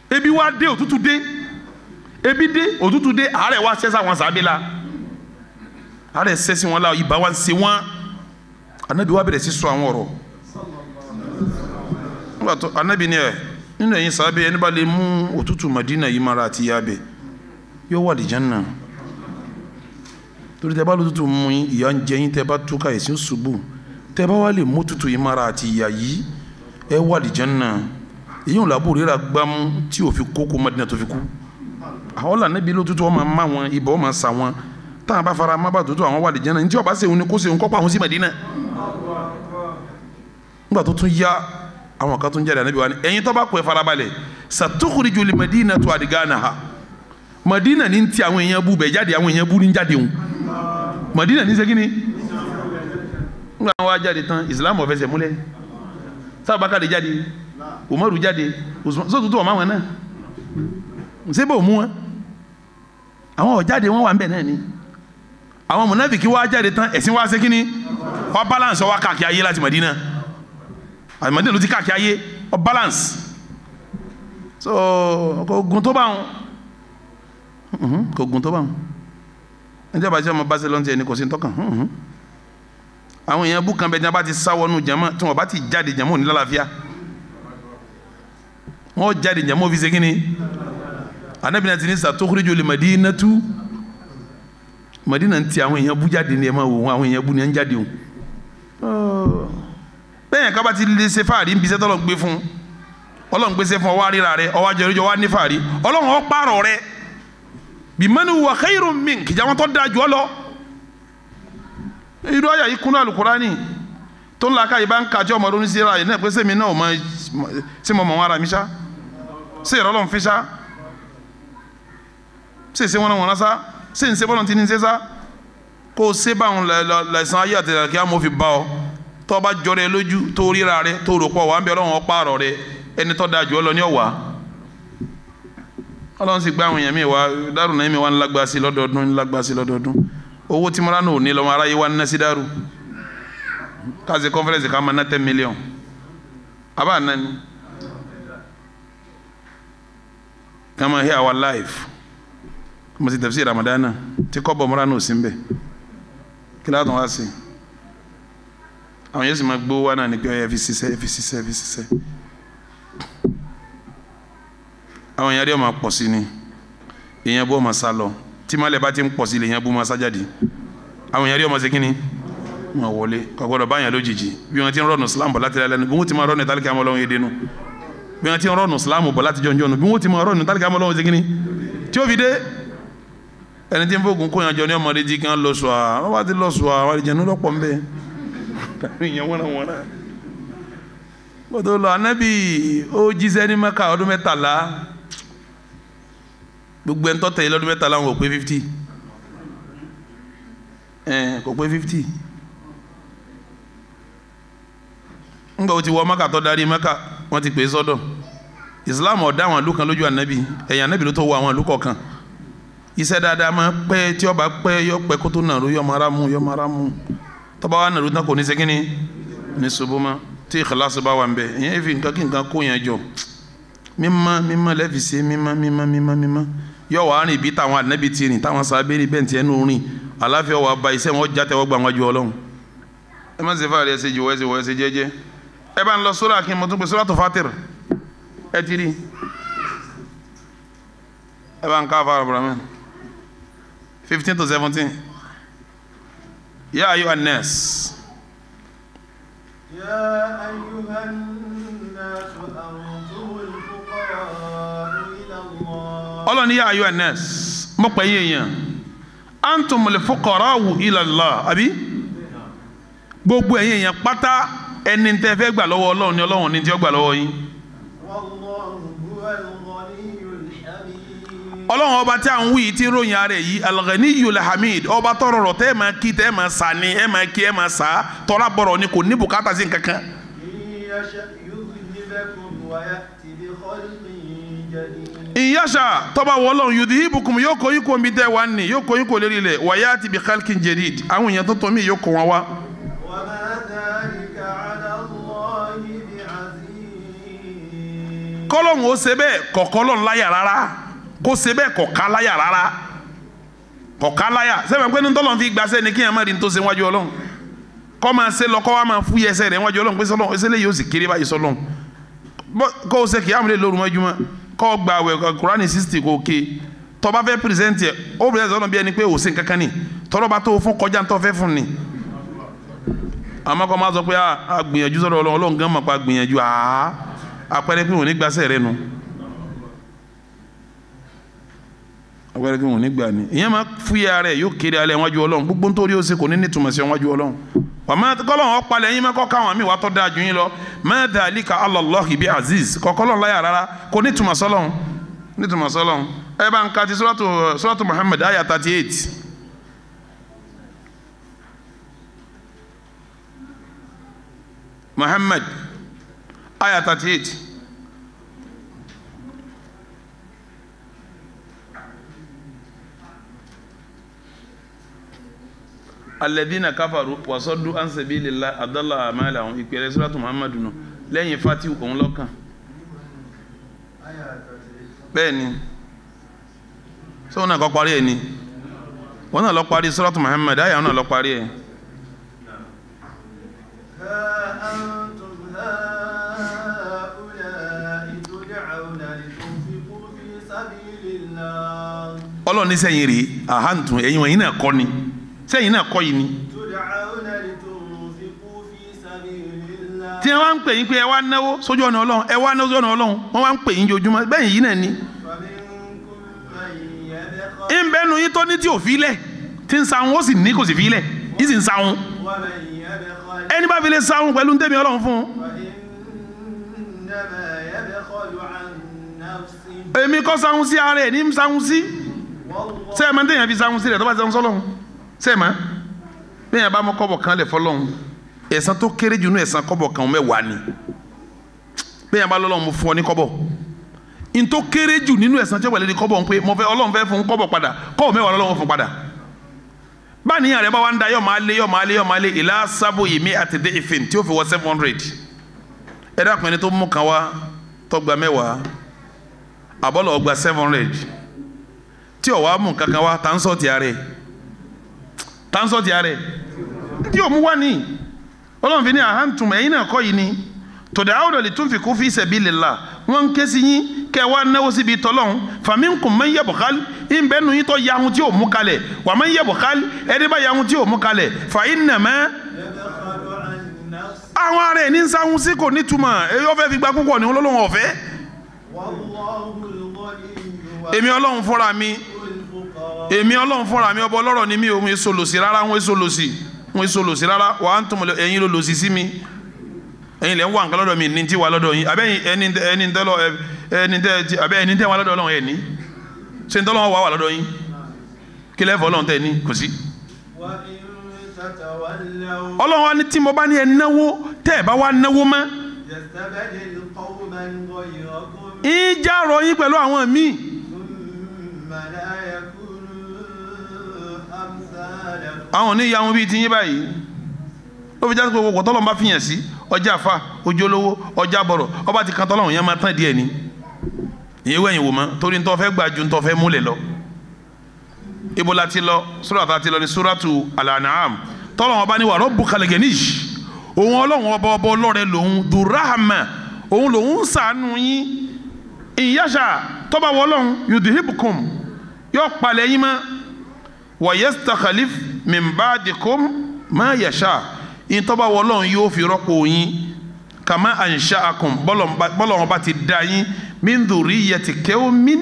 ebi wá dé òtútù dé ebi dé òtútù dé àárẹ̀ wá sẹ́sà wọn sàbẹ̀ la àárẹ̀ sẹ́sì wọn la ibà wá ń ṣe wọn anabi wá bẹ̀rẹ̀ sí sọ àwọn ọ̀rọ̀ nígbà tó anabi ni ẹ nínú ẹ̀yin sàbẹ̀ ẹni bá lè mú òtútù Madina yìí mara àti yabẹ̀ yóò wà l'Àlùjánnà torí tẹ bá lótútù mú yín ìyà ń jẹ yín tẹ bá túká ẹ̀sìn ṣubú tẹ bá wà lè mú tútù yín mara àti ìyà yìí ẹ wà l'Àlùjánnà èyí ò làbò rírà gbámú tí ò fi kókó Madina tó fi kú àwọn là níbi lótútù wọn máa má wọn ibà wọn máa sà wọn táwọn bá fara má bá tútù àwọn wà l'Àlùjánnà ní tí ọba ṣe òun ni kó ṣe òun kọ́pọ̀ àwọn sí Madina nígbà tó tún yá àwọn kan tún jáde ànábì wa ni ẹ̀yin tó bá kọ ẹ farabalẹ̀ satukhrijul madinatu adganaha Madina ní ti àwọn èèyàn bú bẹ̀ jáde àwọn èèyàn bú ní jáde òun Madina ní segini nga wa jáde tán Islam ó fẹsẹ̀ múlẹ̀ Abubakar jáde Umaru jáde Usman so tutu o ma wọn náà ṣé bó mú wọn àwọn ó jáde wọn wà ńbẹ̀ náà ni àwọn munafiki wá jáde tán ẹ̀sìn wá segini wá balance wá káàkiri ayé láti Madina Madina ló ti káàkiri ayé ó balance so kò gun tó bá wọn kò gun tó bá wọn ẹjọ́ bá jẹ́ ọmọ Barcelona ẹni kò sí tọ́kàn àwọn èèyàn bú kan bẹ́ẹ̀ ní a bá ti sáwọ́nù jẹ́mọ́ tí wọ́n bá ti jáde jẹ́mọ́ ní lálàáfíà wọ́n jáde jẹ́mọ́ fi ṣe kí ni Ànábì náà ti ní satukhrijul madinatu Madina ń ti àwọn èèyàn bú jáde ní ẹ̀ máa wò wọ́n àwọn èèyàn bú ní ẹ̀ ń jáde o bẹ́ẹ̀ yẹn ká bá ti lè ṣe fáàrí ń bí sẹ́tọ́ Ọlọ́run gbé fún Ọlọ́run gbé ṣe fún ọwọ́ àríra rẹ ọwọ́ àjẹrìjọ wá ní fáàrí Ọlọ́run ó pààrọ̀ rẹ bimani wa khairun min kìjàwọn tó dáa jù ọ lọ irú àyà yìí kúnú alukurani tó ń la ká ibà ń kájọ ọmọdé oníṣẹ́ra yìí náà pé sẹ́mi náà ọmọ sí mọ̀ mọ̀ wọn ara mi sá sí ìrọ̀lọ́ ń fi sá sí ìṣe wọn wọn sá sí ìṣe bọ́lọ̀ tí ní ṣe sá kó o ṣe báwọn lẹ́sàn ayé àti ìrẹ̀kẹ́ àmọ́ fi bá ọ tó bá jọ rẹ lójú tó ríra rẹ tó rò pọ̀ wà ń bẹ Ọlọ́run ó pààrọ̀ rẹ ẹni tó dáa jù ọ lọ ní ọ̀wà Ọlọ́run sì gbá àwọn èèyàn mi wá dárò náà mi wá ń lágbá sí lọ́dọọdún owó tí mọ́ra náà ò ní lọ́mọ aráyé wá ń ná sí dárò káàsì conference ká máa ná 10 million abá náà ni ká máa hear our life mo ti tafsir Ramadana tí kọ́ bọ̀ mọ́ra náà ò sí ń bẹ̀ kí látàn wá sí àwọn yóò sì máa gbó wá náà ní pé ọ̀yà fi ṣiṣẹ́ àwọn èèyàn rí ọmọ pọ̀ sí ni èèyàn bó ọmọ sá lọ tí malẹ̀ bá ti ń pọ̀ sí lè èèyàn bó ọmọ sá jáde àwọn èèyàn rí ọmọ sí kíni wọn wọlé kọ̀gbọ́dọ̀ báyàn lójijì bí wọ́n ti ń rọ̀nù Islam bọ̀ láti rẹ̀ lẹ́nu bí wọ́n ti máa rọ̀nù tálíkà àmọ́ Ọlọ́run yédénú bí wọ́n ti ń rọ̀nù Islam bọ̀ láti jọ̀njọ́ nù bí wọ́n ti máa rọ̀nù tálíkà àmọ́ Ọlọ́run sí kíni tí ó fi dé ẹni tí ń fóògùn kó yanjọ ní ọmọdé jí kí wọ́n lọ sọ àwọn bá ti lọ sọ àwọn àlejò lọ́pọ̀ ń bẹ́ẹ̀ tàbí ìyẹn wọ́n náà gbọ́dọ̀ lọ Ànábì ó jíṣẹ́ ní Mẹ́kà ọdún 13 gbogbo ẹni tó tẹ̀lé lọ́dún 13 wọn kò pé 50 kò pé 50 ńgbà ó ti wọ Mẹ́kà tó darí Mẹ́kà wọ́n ti pè é sọ́dọ̀ Islam ọ̀dá àwọn ìlú kan lójú Ànábì ẹ̀yìn Ànábì ló tó wọ àwọn ìlú kọ̀ọ̀kan iṣẹ́ dáadáa máa pẹ́ tí ó bá pẹ́ yọ pẹ́ kó tó nàró yọ mara mú tó bá wà nàró tán kò ní ṣe kíni ní ṣubú mọ́ tí ìkìláṣí bá wà ń bẹ ìyẹn fi nǹkan kí nǹkan kó yẹn jọ mímọ́ lẹ́fi ṣe mímọ́ yọ wà rìn bí táwọn ànábì ti rìn táwọn sábẹ́ rìn bẹ́ẹ̀ tí ẹnu rìn àláfíà wà bá iṣẹ́ wọn já tẹ́wọ́ gbà wọn ju Ọlọ́run ẹ má ṣe fáàrí ẹsẹ̀ jù wọ́ ẹsẹ̀ jẹ́jẹ́ ẹ bá ń lọ sóra kí n mọ̀ tún pé sóra tó Fatir ẹ ti rí ẹ bá ń ká fara Ibrahim 15 to 17 ya ayyuhan nas يا أيها الناس أنتم الفقراء إلى الله ọlọ́run ní ya ayyuhan nas mọ̀ pé yẹn antumul fuqara'u ila Allah àbí gbogbo ẹ̀yin èèyàn pátá ẹni tẹ́ fẹ́ gbà lọ́wọ́ Ọlọ́run ni Ọlọ́run ní tí ó gbà lọ́wọ́ yín Ọlọ́run ọba tí a ń wí tí ròyìn ara yìí al-Ghaniyyul Hamid ọba tọrọ rọ tẹ́ máa kí tẹ́ máa sá ni ẹ máa kí ẹ máa sá tọ́lá bọ̀rọ̀ ni kò ní bùkátà sí kankan. ìyáṣà tọ́ba wọ Ọlọ́run yudhibukum yóò kó yín kó mi tẹ́ wá ní yóò kó yín kó lérí lẹ̀ wa ya'ti bi khalqin jadid àwọn èèyàn tó tọ́ mí yóò kó wọn wá. kọ́lọ́hún ó ṣe bẹ́ẹ̀ kọ̀kọ́lọ́hún láyà rárá kó ṣe bẹ́ẹ̀ kọ̀ká láyà rárá kọ̀ká láyà sẹ́wọ̀n pé ní tọ́lọ́hún fi gbàṣẹ́ ni kí ẹ̀ má rí ní tó ṣe wájú Ọlọ́run kọ́ máa ṣe lọ kọ́ wá máa fúyẹ́ ẹsẹ̀ rẹ̀ wájú Ọlọ́run pé sọ́lọ́hún ẹsẹ̀ lè yóò sì kéré báyìí sọ́lọ́hún kó o ṣe kì í àmúlẹ̀ lóru mọ́júmọ́ kọ́ ọ gba àwẹ̀ Kùránì 60 kò ké tó bá fẹ́ pírẹsẹ̀ntì ẹ̀ ó pírẹsẹ̀ntì Ọlọ́run bí ẹni pé òsín kankan ni tọ́lọ́ bá tó fún kọjá tó fẹ́ fún ni àmọ́ kọ́ máa sọ pé a gbìyànjú sọ́dọ̀ Ọlọ́run gan mọ̀ pa gbìyànjú àpẹẹrẹ pé wọn ní gbàsẹ rẹ nu àpẹẹrẹ pé wọn ní gbà ní ìyẹn máa fúyà rẹ yóò kéré alẹ wájú Ọlọ́run gbogbo nítorí ó ṣe kò ní nítumọ̀ sí wájú Ọlọ́run wàmọ́ kọ́lọ́hún ọ̀pálẹ̀ yín máa kọ́ káwọn mi wà tọ́ da ju yín lọ ma dhalika ala Allahi bi aziz kọ́kọ́lọ́hún láyà rárá kò nítumọ̀ sọ́lọ́hún ẹ bá ń ka ti suratu Muhammad ayah 38 Muhammad ayah 38 alladhina kafaru wa saddu an sabilillah adalla a'malahum ìpèrè suratu Muhammadu nù lẹ́yìn fatihu òun lọ́kàn bẹ́ẹ̀ ni sọ́wọ́n náà kọ́ parí ẹ̀ ni wọ́n náà lọ parí suratu Muhammad ayah náà lọ parí ẹ̀. Ọlọ́run ní sẹ́yìn rèé àhántùn ẹ̀yin wọ̀nyí náà kọ́ ni sẹ́yìn náà kọ́ yìí ni. tí wọ́n wá ń pè yín pé ẹ wá náwó sójú ọ̀nà Ọlọ́run ẹ wá náwó sójú ọ̀nà Ọlọ́run wọ́n wá ń pè yín jojúmọ́ bẹ́ẹ̀ yìí náà ni. ń bẹ́nu yín tó ní tí ò fi lẹ̀ tí ń sahun ó sì ní kò sì fi lẹ̀ yìí sì ń sahun. ẹni bá fi lè sahun pẹ̀lú ntẹ́mi Ọlọ́run fún un. èmi kọ́ sahun sí ara ẹ̀ ní sahun sí sẹ́ẹ̀mà ń tẹ̀yàn fi sahun sí rẹ̀ tó bá sahun sọ́lọ́hun sẹ́ẹ̀mà bẹ́ẹ̀ bá mọ́ kọ́bọ̀ kan lẹ̀ fọ́lọ́hun ẹ̀san tó kéré jù ní ẹ̀san kọ́bọ̀ kan mẹ́wàá ni bẹ́ẹ̀ bá lọ́lọ́hun mo fún ọ ní kọ́bọ̀ in tó kéré jù nínú ẹ̀san tí ó wẹ̀lẹ́ ní kọ́bọ̀ ń pé mo fẹ́ Ọlọ́run fẹ́ fún kọ́bọ̀ padà kọ́bọ̀ mẹ́wàá lọ́lọ́run fún padà bá níyàn rẹ̀ bá wá ń da yọ̀ máa lé ìlà sábò yìí mi àtẹ̀dẹ́ ìfìn tí ó fi wọ 700 ẹ̀dá pẹ̀lú tó mú kan wá tọ́gba mẹ́wàá àbọ̀lọ̀ ọgbà 700 tí ọ̀wá mú kankan wá tánsọ̀tì ààrẹ tí ò mú wá ní Ọlọ́run fi ní àhántùm ẹ̀yin náà kọ́ yìí ni tọ̀dẹ̀ àwọn olè tún fi kú fi sabilillah wọ́n ń ké sí yín kẹ́ wá náwó síbi tọ́lọ́hún faminkum man yabkhal ń bẹ́ẹ̀ nu yín tó yahun tí ò mú kalẹ̀ wa man yabkhal ẹni bá yahun tí ò mú kalẹ̀ fa innama àwọn ará ẹ̀ ní sáhun sí kò nítumọ̀ èyí ó fẹ́ fi gba púpọ̀ ní Ọlọ́run ọ̀fẹ́ èmi Ọlọ́run fúnra mi ọba ọlọ́rọ̀ ni mi ò ń èso lòsì rárá ń èso lòsì rárá wà á ń tún ẹ̀yin ló lòsì sí mi ẹ̀yin lẹ́ ń wà nǹkan lọ́dọ̀ mi ní tí wà lọ́dọ̀ yín abẹ́yìn ẹni tẹ́ wà lọ́dọ̀ Ọlọ́run ẹ̀ ní ṣe ń tọ́lọ́wọ́ wà lọ́dọ̀ yín kí lẹ́fọ̀ Ọlọ́run tẹ̀ ní kò sí. Ọlọ́run wa ní tí mo bá ní ẹ náwó tẹ́ ẹ bá wá náwó mọ́ ìjà rọ̀ yín pẹ̀lú àwọn míì àwọn ní ìyá wọn bíi ti yín báyìí ló fi já pé gbogbo tọ́lọ́run bá fìyàn sí ọjà àfa ojú olówó ọjà bọ̀rọ̀ ọba ti kan tọ́lọ́run yẹn máa tán díẹ̀ ni ìyẹn wẹ̀yìn wò mọ́ torí ntọ́ fẹ́ gbà ju ntọ́ fẹ́ múlẹ̀ lọ ibo la ti lọ surata ti lọ ní suratu al-An'am tọ́lọ́run ọba ní wa rabbukal ganiy òun ọlọ́run ọba ọlọ́rẹ̀ lòun durahama òun lòun ṣàánú yín ìyáṣà tọ́ba wọlọ́run yudhibukum yóò palẹ̀ yín mọ́ wa yastakhlif min ba'dikum ma yasha ìtọ́ba wọlọ́run yóò fi rọ́pò yín kama ansha'akum bọ́lọ́run bá ti dá yín min dhurriyyati qawmin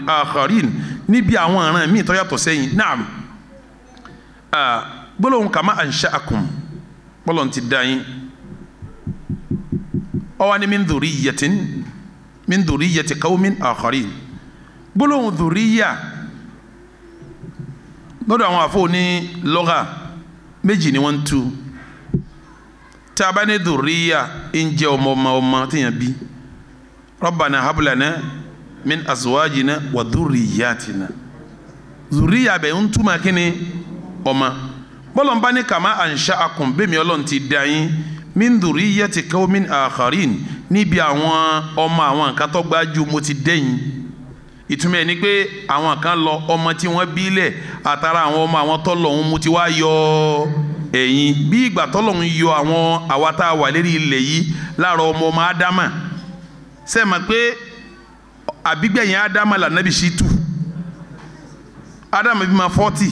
akharin níbi àwọn ọ̀ràn míì tó yàtọ̀ sẹ́yìn naam bọ́lọ́run kama ansha'akum bọ́lọ́run ti dá yín ó wá ní min dhurriyyati qawmin akharin bọ́lọ́run dhurriyya lọ́dọ̀ àwọn àfọ ní lọ́gà méjì ni wọ́n tú tí a bá ní dhurriyya ń jẹ́ ọmọ tíyàn bí rabbana hablana min azwajina wa dhurriyyatina dhurriyya bẹ̀ ń túmọ̀ kíni ọmọ bọ́lọ̀ ń bá ní kama ansha'akum bẹ́ẹ̀ mi ọlọ́run ti dá yín min dhurriyyati qawmin akharin níbi àwọn ọmọ àwọn nǹkan tó gbájú mo ti dẹ́yìn ìtumọ̀ ẹ̀ ni pé àwọn kan lọ ọmọ tí wọ́n bí lẹ̀ àtàrà àwọn ọmọ àwọn tó lọ́hún mo ti wá yọ ẹ̀yìn bí ìgbà tó lọ́hún yọ àwọn àwa tá a wà lérí ilẹ̀ yìí láàárọ̀ ọmọ ádámà sẹ́ẹ̀mà pé àbígbẹ̀yìn ádámà lànàbì Ṣítù ádámà bímọ 40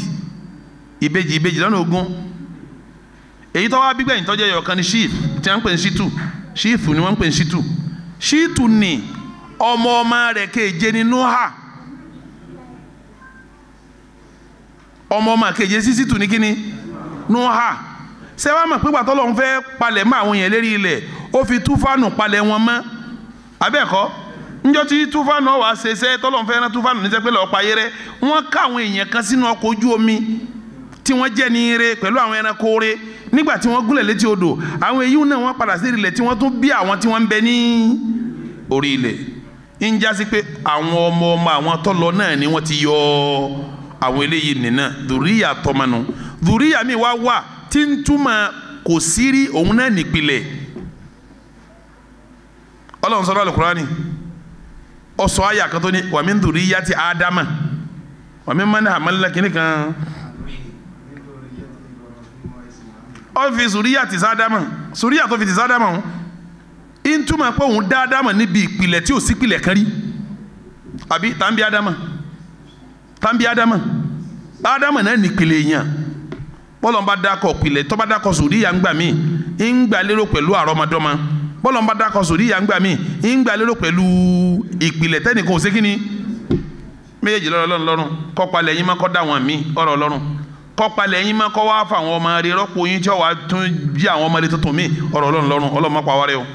ìbejì lọ́nà 20 èyí tó wá àbígbẹ̀yìn tó jẹ́ ọ̀kan ní Ṣíìtù tí wọ́n ń pè ní Ṣítù ni wọ́n ń pè ní Ṣítù ni ọmọ rẹ̀ keje ní Nóhà ọmọ keje sí Ṣítù ní kíni Nóhà ṣé wàá mọ̀ pé pàtó lọ́n fẹ́ palẹ̀ mọ́ àwọn yẹn lérí ilẹ̀ ó fi túfánù palẹ̀ wọn mọ́ abẹ́ẹ̀kọ́ njọ́ tí túfánù wà ṣẹṣẹ́ tọ́lọ́n fẹ́ rán túfánù ní sẹ́pẹ́ lọ́ọ́ payé rẹ̀ wọ́n ká àwọn èèyàn kan sínú ọkọ̀ ojú omi tí wọ́n jẹ́ ní ire pẹ̀lú àwọn ẹranko re nígbà tí wọ́n gúnlẹ̀ létí odò àwọn èyí náà wọ́n padà sí ilẹ̀ tí wọ́n tún bí àwọn tí wọ́n ń bẹ ní orí ilẹ̀ ń já sí pé àwọn ọmọ àwọn tó lọ náà ni wọ́n ti yọ àwọn eléyìí nìna dhurriya tọmọnù dhurriya mi wá tí ń túmọ̀ kò sírí òun náà nípìlẹ̀ ọlọ́run sọ́dọ̀ Al-Qur'ani ọ̀sọ̀ ayà kan tó ní wa min dhurriyyati Adama wa mimman hamalna kìíní kan ó fi zuriya ti Ádámà zuriya tó fi ti Ádámà wọn ń túmọ̀ pé òun dá Ádámà níbi ìpìlẹ̀ tí ò sí ìpìlẹ̀ kan rí àbí tàbí Ádámà náà nípìlẹ̀ èèyàn bọ́lọ̀ ń bá dákọ̀ ìpìlẹ̀ tó bá dákọ̀ zuriya ń gbà mí ń gbà lérò pẹ̀lú àrọ́mọdọ́mọ bọ́lọ̀ ń bá dákọ̀ zuriya ń gbà mí ń gbà lérò pẹ̀lú ìpìlẹ̀ tẹ́nìkan ò sí kíni méjèèjì lọ́rùn kọ́ palẹ̀ yín má kọ́ dá wọn mí ọ̀rọ̀ lọ́rùn kọ́palẹ̀ yín máa kọ́ wá fún àwọn ọmọ rẹ rọ́pò yín tí wọ́n wá tún jí àwọn ọmọ rẹ tuntun mí ọ̀rọ̀ ọlọ́run ọlọ́mọ pa wárẹ́ o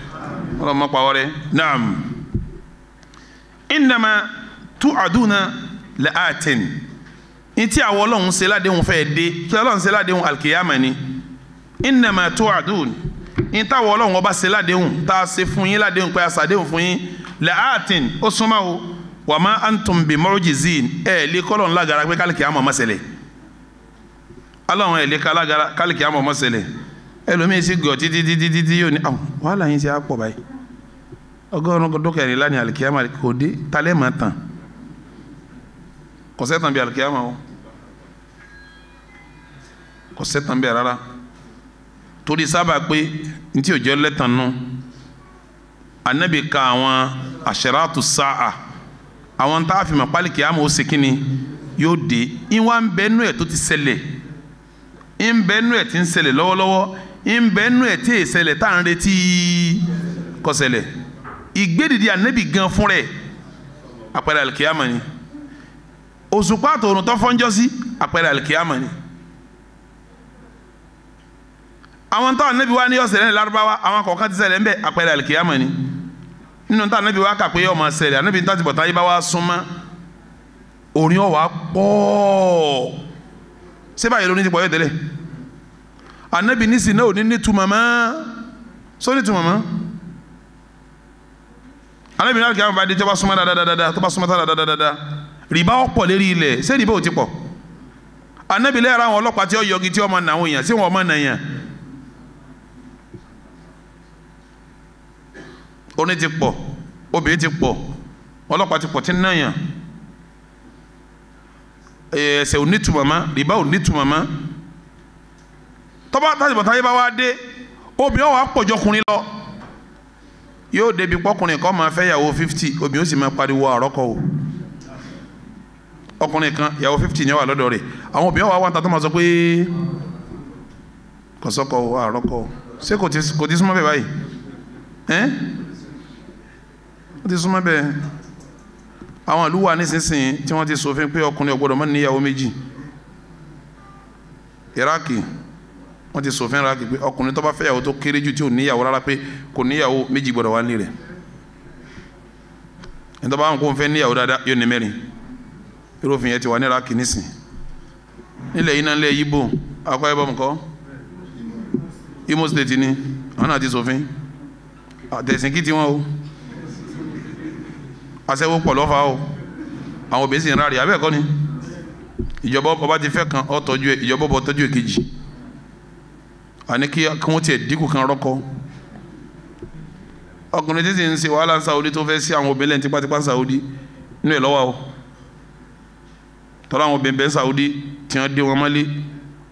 ọlọ́mọ pa wárẹ́ naam innama tu'aduna la'atin ntí àwọn ọlọ́run ṣe ládéhùn fẹ́ dé kí ọlọ́run ṣe ládéhùn alkiyama ni innama tu'adun ntí àwọn ọlọ́run ọba ṣe ládéhùn tá a ṣe fún yín ládéhùn pé a ṣàdéhùn fún yín la'atin ó súnmọ́ o wa ma antum bi mu'jizin lè kọ́lọ̀ ńlá gara pé kálíkiyama má ṣẹlẹ̀ aláwọn ẹ̀lẹ́ kálíkì àmọ́ mọ́sẹ̀lẹ̀ ẹlòmíín sí gọ̀ títí yóò ní àwọn wàhálà yín sí àpọ̀ báyìí ọgọ́rùn-ún dókẹ̀rin lánìí àlìkíyàmà kò dé talẹ́ máa tàn kò sẹ́tàn bí àlìkíyàmà o kò sẹ́tàn bí rárá torí sábà pé ní tí òjò lẹ́tàn nù Ànábì ka àwọn àṣẹràtù sáà àwọn tá a fi mọ̀ pálíkíyàmà ó ṣe kíni yóò dé ìwà ń bẹ́ẹ̀ nú ẹ̀ tó ti ṣẹlẹ̀ ń bẹ nú ẹ̀ tí ń ṣẹlẹ̀ lọ́wọ́lọ́wọ́ ń bẹ nú ẹ̀ tí ì ṣẹlẹ̀ tá à ń retí kó ṣẹlẹ̀ ìgbédìdì Ànábì gan fún rẹ̀ àpẹẹrẹ alikiyama ni òṣùpá àtòrùn tó fọ́njọ́ sí àpẹẹrẹ alikiyama ni àwọn tó Ànábì wa ní ó ṣẹlẹ̀ ní Lárúbáwá àwọn kọ̀ọ̀kan ti ṣẹlẹ̀ ń bẹ àpẹẹrẹ alikiyama ni nínú tó Ànábì wa kà pé ó máa ṣẹlẹ̀ Ànábì tó ti bọ̀ táyé bá wa súnmọ́ orin ọ̀wá pọ̀ ṣé báyìí ló ní ti pọ̀ yẹ tẹ́lẹ̀ Ànábì ní sinna òní ní tuma mọ́ sọ ní tuma mọ́ Ànábì náà kí àwọn bá dé tó bá súnmọ́ dáadáa tó bá súnmọ́ dáadáa rìbá ọ̀pọ̀ lérí ilẹ̀ ṣé rìbá ò ti pọ̀ anabi lẹ́yìn ara àwọn ọlọ́pàá tí ó yọgi tí ó máa nà àwọn èèyàn sí wọn máa nà yàn oní ti pọ̀ obìnrin ti pọ̀ ọlọ́pàá ti pọ̀ tí ń nà yàn ẹsẹ̀ ò ní tùmọ̀ mọ́ rìbá ò ní tùmọ̀ mọ́ tọ́ba tàbí bàtà yìí bá wá dé obìnrin wà pọ̀jọ́ ọkùnrin lọ yóò débi pọ́kùnrin kan máa fẹ́ yàwó 50 obìnrin ó sì máa pariwo àrọ́kọ o ọkùnrin kan yàwó 50 ni wà lọ́dọ̀ rẹ̀ àwọn obìnrin wà wá ta tó máa sọ pé kò sọ́kọ o àrọ́kọ o ṣé kò ti súnmọ́ bẹ́ẹ̀ báyìí ó ti súnmọ́ bẹ́ẹ̀ àwọn ìlú wà nísinsìnyí tí wọ́n ti ṣòfin pé ọkùnrin ò gbọ́dọ̀ máa níyàwó méjì Iraki wọ́n ti ṣòfin Iraki pé ọkùnrin tó bá fẹ́ yàwó tó kéré jù tí ò níyàwó rárá pé kò níyàwó méjì gbọ́dọ̀ wá nílé rẹ̀ ẹni tó bá wọn kó ń fẹ́ níyàwó dáadáa yóò ní mẹ́rin irúfin yẹn ti wà ní Iraki nísìn nílẹ̀ yìí náà nílẹ̀ Yíbò Akwa Ibom kọ́ Imo State ni àwọn náà ti ṣòfin àtẹ̀sìn kí tiwọn o aṣẹ́wó pọ̀ lọ́fà o àwọn obìnrin sì ń rárí abẹ́ẹ̀kọ́ ni ìjọba ọba ti fẹ́ kan ọ tọ́jú ẹ ìjọba ọba tọ́jú èkejì àní kí wọ́n tiẹ̀ dínkù kan rọ́kọ ọkùnrin tí sì ń ṣe wàhálà ń Saudi tó fẹ́ sí àwọn obìnrin lẹ́yìn tipátipá ń Saudi inú ẹ̀ lọ́wọ́ o tọ́lá àwọn obìnrin bẹ́ẹ̀ Saudi tí wọ́n dé wọn mọ́lé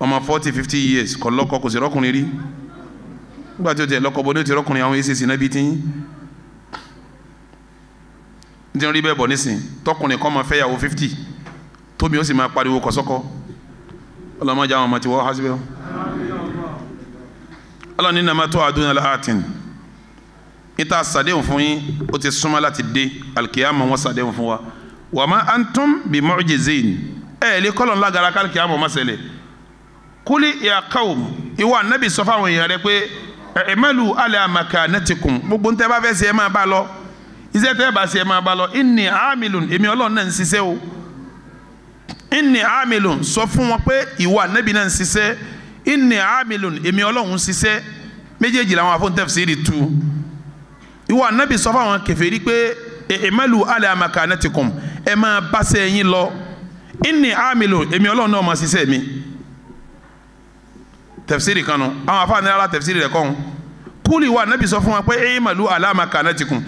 ọmọ 40-50 years kọ́ lọ́kọ kò sí rọ́kùnrin rí nígbà tí ó tiẹ̀ lọ́kọ bọ́ ní ó ti rọ́kùnrin àwọn èsì náà bí tí ní rí bẹ́ẹ̀ bọ̀ nísìn tọkùnrin kan máa fẹ́ yàwó 50 tóbi ó sì máa pariwo kọ́sọ́kọ́ ọlọ́mọdé àwọn ọmọ tí wọ́n há síbẹ̀ ọlọ́ni nàmá tó àdúnà láàtìn níta sàdéhùn fún yín ó ti súnmọ́ láti dé alkiyama wọn sàdéhùn fún wa wa ma antum bi mu'jizin lè kọ́lọ̀ ńlágara kálkiyama wọn ṣẹlẹ̀ kúlí ya qawm ìwà nábì sọ fáwọn èèyàn rẹ pé i'malu ala makanatikum gbogbo ń tẹ́ bá fẹ́ ṣe ẹ máa bá lọ iṣẹ́ tẹ́ bá ṣe ẹ máa bá lọ inni amilun èmi ọlọ́run náà ń ṣiṣẹ́ o inni amilun sọ fún wọn pé ìwà nábì náà ń ṣiṣẹ́ inni amilun èmi ọlọ́run ń ṣiṣẹ́ méjèèjì làwọn afọ́n tafsiri tu ìwà nábì sọ fún àwọn kèfèrí pé i'malu ala makanatikum ẹ máa bá ṣe yín lọ inni amilun èmi ọlọ́run náà máa ṣiṣẹ́ mi tafsiri kanu àwọn afáàní ara tafsiri rẹ̀ kọ́ kúlì ìwà nábì sọ fún wọn pé i'malu ala makanatikum